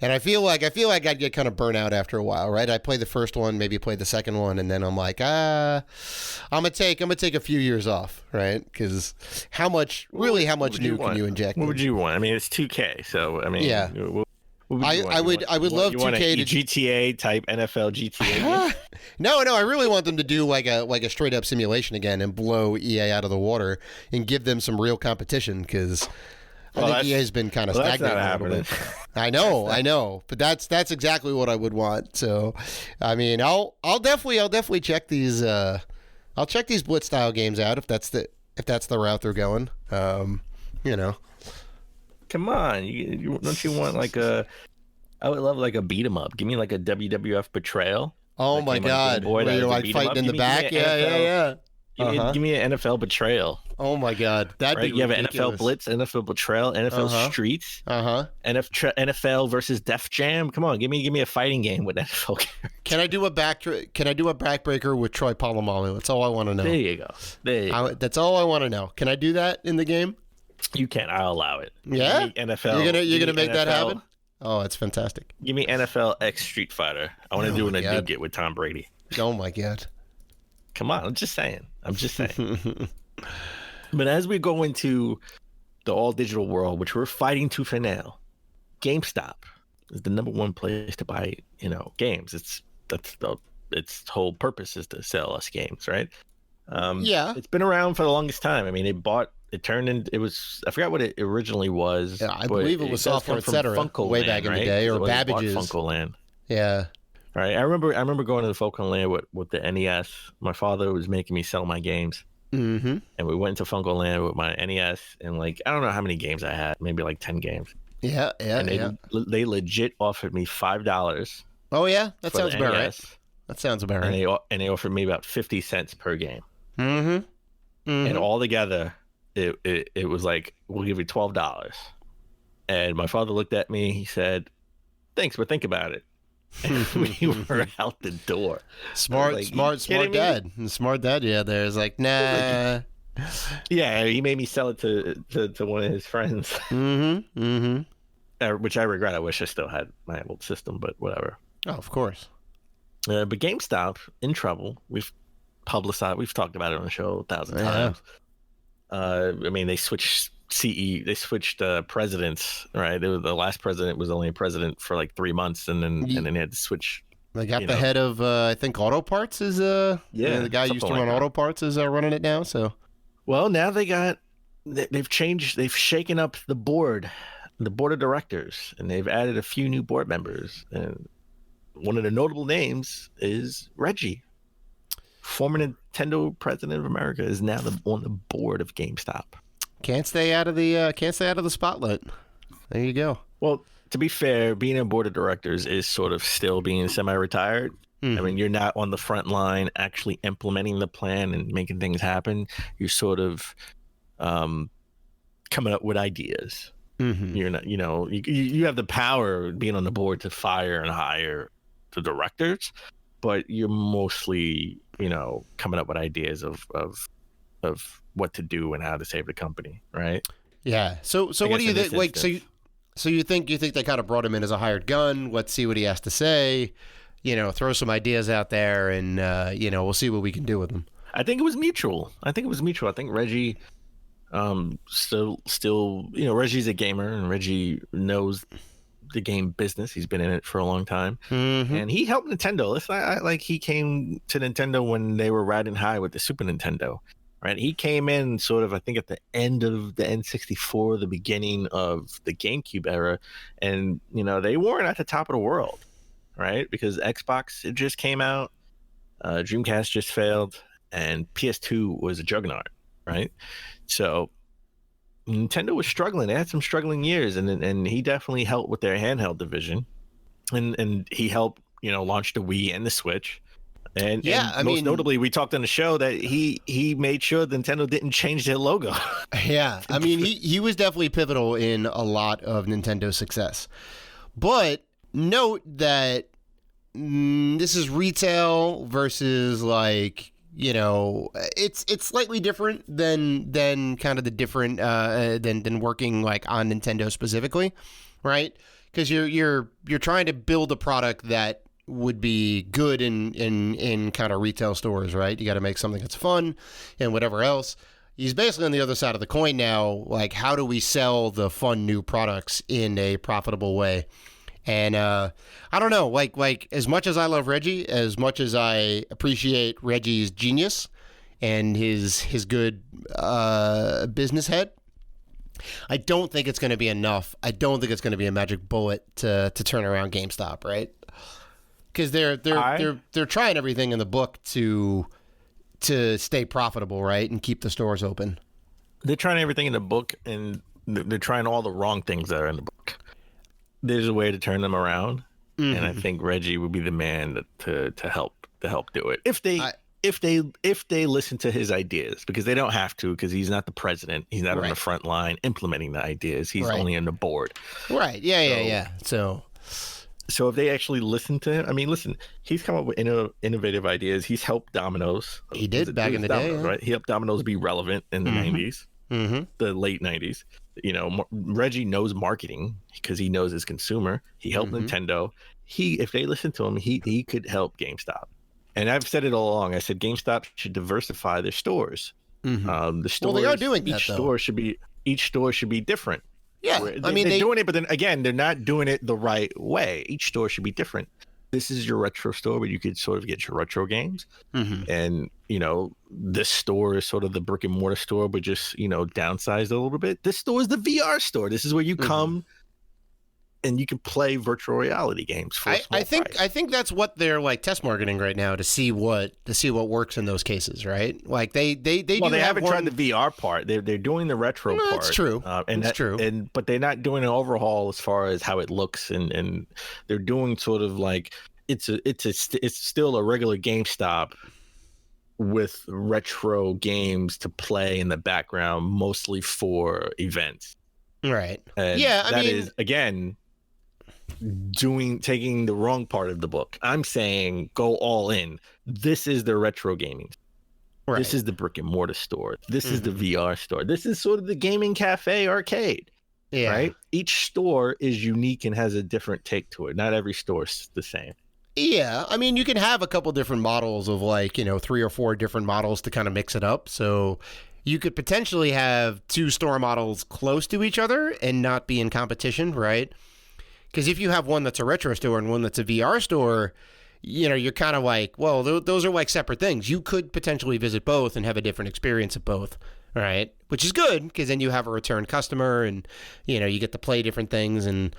And I feel like I'd get kind of burnt out after a while, right? I play the first one, maybe play the second one, and then I'm like, I'm gonna take a few years off, right? Because how much new can you inject? What would you want? I mean, it's 2K, so I mean, yeah. I would love 2K to GTA type NFL GTA. No, I really want them to do like a straight up simulation again and blow EA out of the water and give them some real competition because. I think EA has been kind of stagnant a little bit. I know, but that's exactly what I would want. So, I mean, I'll definitely check these. I'll check these Blitz style games out if that's the route they're going. Come on, don't you want like a? I would love like a beat 'em up. Give me like a WWF Betrayal. Oh my God, where you're like fighting in the back. Yeah. Give me an NFL Betrayal. Oh my God, that'd be you have an ridiculous. NFL Blitz, NFL Betrayal, NFL Streets, NFL versus Def Jam. Come on, give me a fighting game with NFL characters. Can I do a backbreaker with Troy Polamalu? That's all I want to know. There you go. That's all I want to know. Can I do that in the game? You can. I'll allow it. Yeah. NFL. You're gonna make that happen? Oh, it's fantastic. Give me NFL X Street Fighter. I want to do an Aduget with Tom Brady. Oh my God. Come on, I'm just saying. But as we go into the all digital world, which we're fighting tooth and nail, GameStop is the number one place to buy, games. Its whole purpose is to sell us games, right? Yeah. It's been around for the longest time. I mean, I forgot what it originally was. Yeah, I believe it was Software Etc. way back in the day, or Babbage's. Funkoland. Yeah. Right. I remember going to the Funkoland with the NES. My father was making me sell my games. Mm-hmm. And we went to Funkoland with my NES, and I don't know how many games I had, maybe like 10 games. Yeah. And they legit offered me $5. Oh yeah, that sounds about right. That sounds about right. And they offered me about 50 cents per game. Mm-hmm. And all together, it was like, we'll give you $12. And my father looked at me. He said, "Thanks, but think about it." And we were out the door. Smart dad. Smart dad. Yeah, there's like, nah. Yeah, he made me sell it to one of his friends. Mm-hmm. Which I regret. I wish I still had my old system, but whatever. Oh, of course. But GameStop in trouble. We've talked about it on the show 1,000 times. I mean, they switched presidents, right? The last president was only a president for like 3 months, and then they had to switch. They got the head of I think Auto Parts is the guy who used to run Auto Parts is running it now. So, well, now they've shaken up the board of directors, and they've added a few new board members, and one of the notable names is Reggie. Former Nintendo president of America is now on the board of GameStop. Can't stay out of the spotlight. There you go. Well, to be fair, being a board of directors is sort of still being semi-retired. Mm-hmm. I mean, you're not on the front line actually implementing the plan and making things happen. You're sort of coming up with ideas. You're not, you have the power being on the board to fire and hire the directors, but you're mostly, coming up with ideas of what to do and how to save the company, right? Yeah. So what do you think? Like, so you think they kind of brought him in as a hired gun? Let's see what he has to say. Throw some ideas out there, and we'll see what we can do with him. I think it was mutual. I think Reggie, still, Reggie's a gamer, and Reggie knows the game business. He's been in it for a long time, and he helped Nintendo. It's like he came to Nintendo when they were riding high with the Super Nintendo, right? He came in sort of, I think, at the end of the N64, the beginning of the GameCube era, and they weren't at the top of the world, right? Because Xbox, it just came out, Dreamcast just failed, and PS2 was a juggernaut, right? So Nintendo was struggling. They had some struggling years, and he definitely helped with their handheld division, and he helped launch the Wii and the Switch. And most notably, we talked on the show that he made sure Nintendo didn't change their logo. Yeah, I mean, he was definitely pivotal in a lot of Nintendo's success. But note that this is retail versus it's slightly different than kind of the different than working like on Nintendo specifically, right? Because you're trying to build a product that would be good in kind of retail stores, right? You got to make something that's fun and whatever else. He's basically on the other side of the coin now. Like, how do we sell the fun new products in a profitable way? And I don't know, like as much as I love Reggie, as much as I appreciate Reggie's genius and his good business head, I don't think it's going to be enough. I don't think it's going to be a magic bullet to turn around GameStop, right? Because they're trying everything in the book to stay profitable, right, and keep the stores open. They're trying everything in the book, and they're trying all the wrong things that are in the book. There's a way to turn them around, and I think Reggie would be the man to help do it if they listen to his ideas, because they don't have to, because he's not the president. He's not on the front line implementing the ideas. He's only on the board. Right. Yeah. So if they actually listen to him, I mean, listen, he's come up with innovative ideas. He's helped Domino's. He did back in the Domino's, day, right? He helped Domino's be relevant in the 90s, the late 90s. Reggie knows marketing because he knows his consumer. He helped Nintendo. If they listen to him, he could help GameStop. And I've said it all along. I said GameStop should diversify their stores. The stores, they are doing that, though. Each store should be different. Yeah, they're doing it, but then again, they're not doing it the right way. Each store should be different. This is your retro store where you could sort of get your retro games, and this store is sort of the brick and mortar store, but just downsized a little bit. This store is the VR store. This is where you come and you can play virtual reality games for a small price. I think that's what they're like test marketing right now to see what works in those cases, right? Like they haven't tried the VR part. They're doing the retro part. That's true. That's true. But they're not doing an overhaul as far as how it looks, and they're doing sort of like it's still a regular GameStop with retro games to play in the background, mostly for events. Right. And that is again taking the wrong part of the book. I'm saying go all in. This is the retro gaming. Right. This is the brick and mortar store. This is the VR store. This is sort of the gaming cafe arcade. Yeah. Right? Each store is unique and has a different take to it. Not every store is the same. Yeah, I mean, you can have a couple different models of 3 or 4 different models to kind of mix it up. So you could potentially have 2 store models close to each other and not be in competition, right? Because if you have one that's a retro store and one that's a VR store, you're kind of like, well, those are like separate things. You could potentially visit both and have a different experience of both, right? Which is good, because then you have a return customer and, you get to play different things. And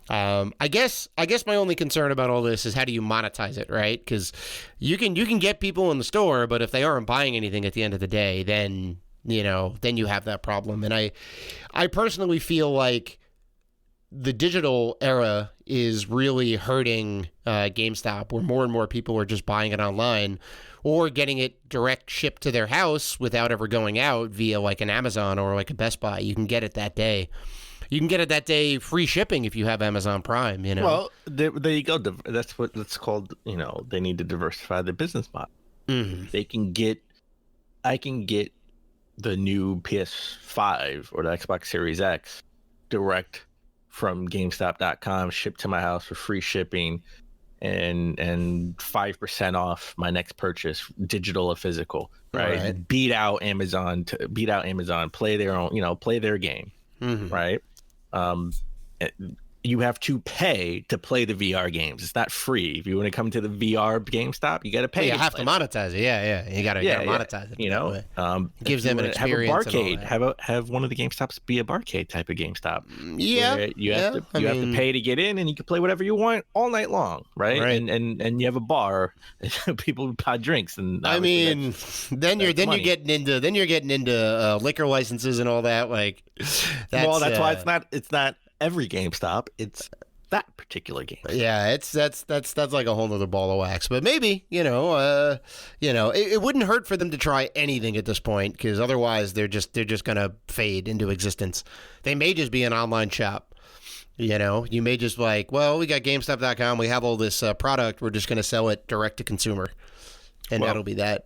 I guess my only concern about all this is how do you monetize it, right? Because you can get people in the store, but if they aren't buying anything at the end of the day, then you have that problem. And I personally feel like the digital era is really hurting GameStop, where more and more people are just buying it online or getting it direct shipped to their house without ever going out via like an Amazon or like a Best Buy. You can get it that day. You can get it that day free shipping if you have Amazon Prime, you know. Well, there you go. That's what it's called. You know, they need to diversify their business model. Mm-hmm. I can get the new PS5 or the Xbox Series X direct from GameStop.com, shipped to my house for free shipping, and 5% off my next purchase, digital or physical. Right? Beat out Amazon. Play their own. Play their game. Mm-hmm. Right. You have to pay to play the VR games. It's not free. If you want to come to the VR GameStop, you got to pay. You have to monetize it. Yeah. You got to monetize it. You know, it gives them an experience. Have a barcade. Have one of the GameStops be a barcade type of GameStop. Yeah, you have to pay to get in, and you can play whatever you want all night long, right? And you have a bar. People buy drinks, and then you're getting into liquor licenses and all that. Like, that's why it's not every GameStop, it's that particular game. Yeah, that's like a whole other ball of wax. But maybe it wouldn't hurt for them to try anything at this point, because otherwise they're just gonna fade into existence. They may just be an online shop. You may just like, well, we got GameStop.com, we have all this product, we're just gonna sell it direct to consumer, and that'll be that.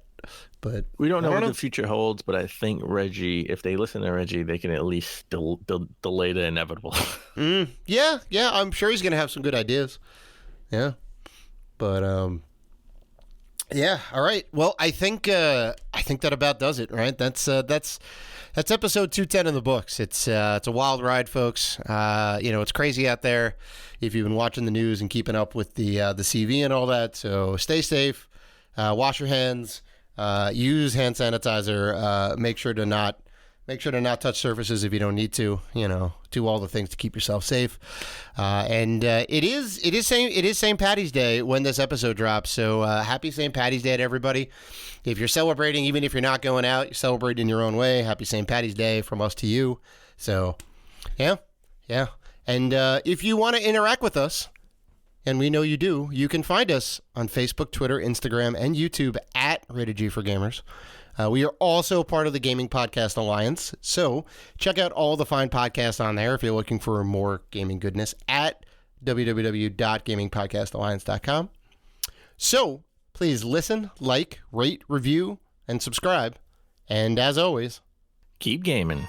But we don't know what the future holds, but I think Reggie, if they listen to Reggie, they can at least delay the inevitable. Yeah, I'm sure he's going to have some good ideas. Yeah. But, yeah, all right. Well, I think that about does it, right? That's episode 210 in the books. It's a wild ride, folks. It's crazy out there if you've been watching the news and keeping up with the CV and all that. So stay safe, wash your hands. Use hand sanitizer. Make sure to not touch surfaces if you don't need to. Do all the things to keep yourself safe. And it is St. Paddy's Day when this episode drops. So happy St. Paddy's Day to everybody. If you're celebrating, even if you're not going out, you're celebrating in your own way. Happy St. Paddy's Day from us to you. So yeah. And if you want to interact with us, and we know you do, you can find us on Facebook, Twitter, Instagram, and YouTube at Rated G for Gamers. We are also part of the Gaming Podcast Alliance, so check out all the fine podcasts on there if you're looking for more gaming goodness at www.gamingpodcastalliance.com. So please listen, like, rate, review, and subscribe. And as always, keep gaming.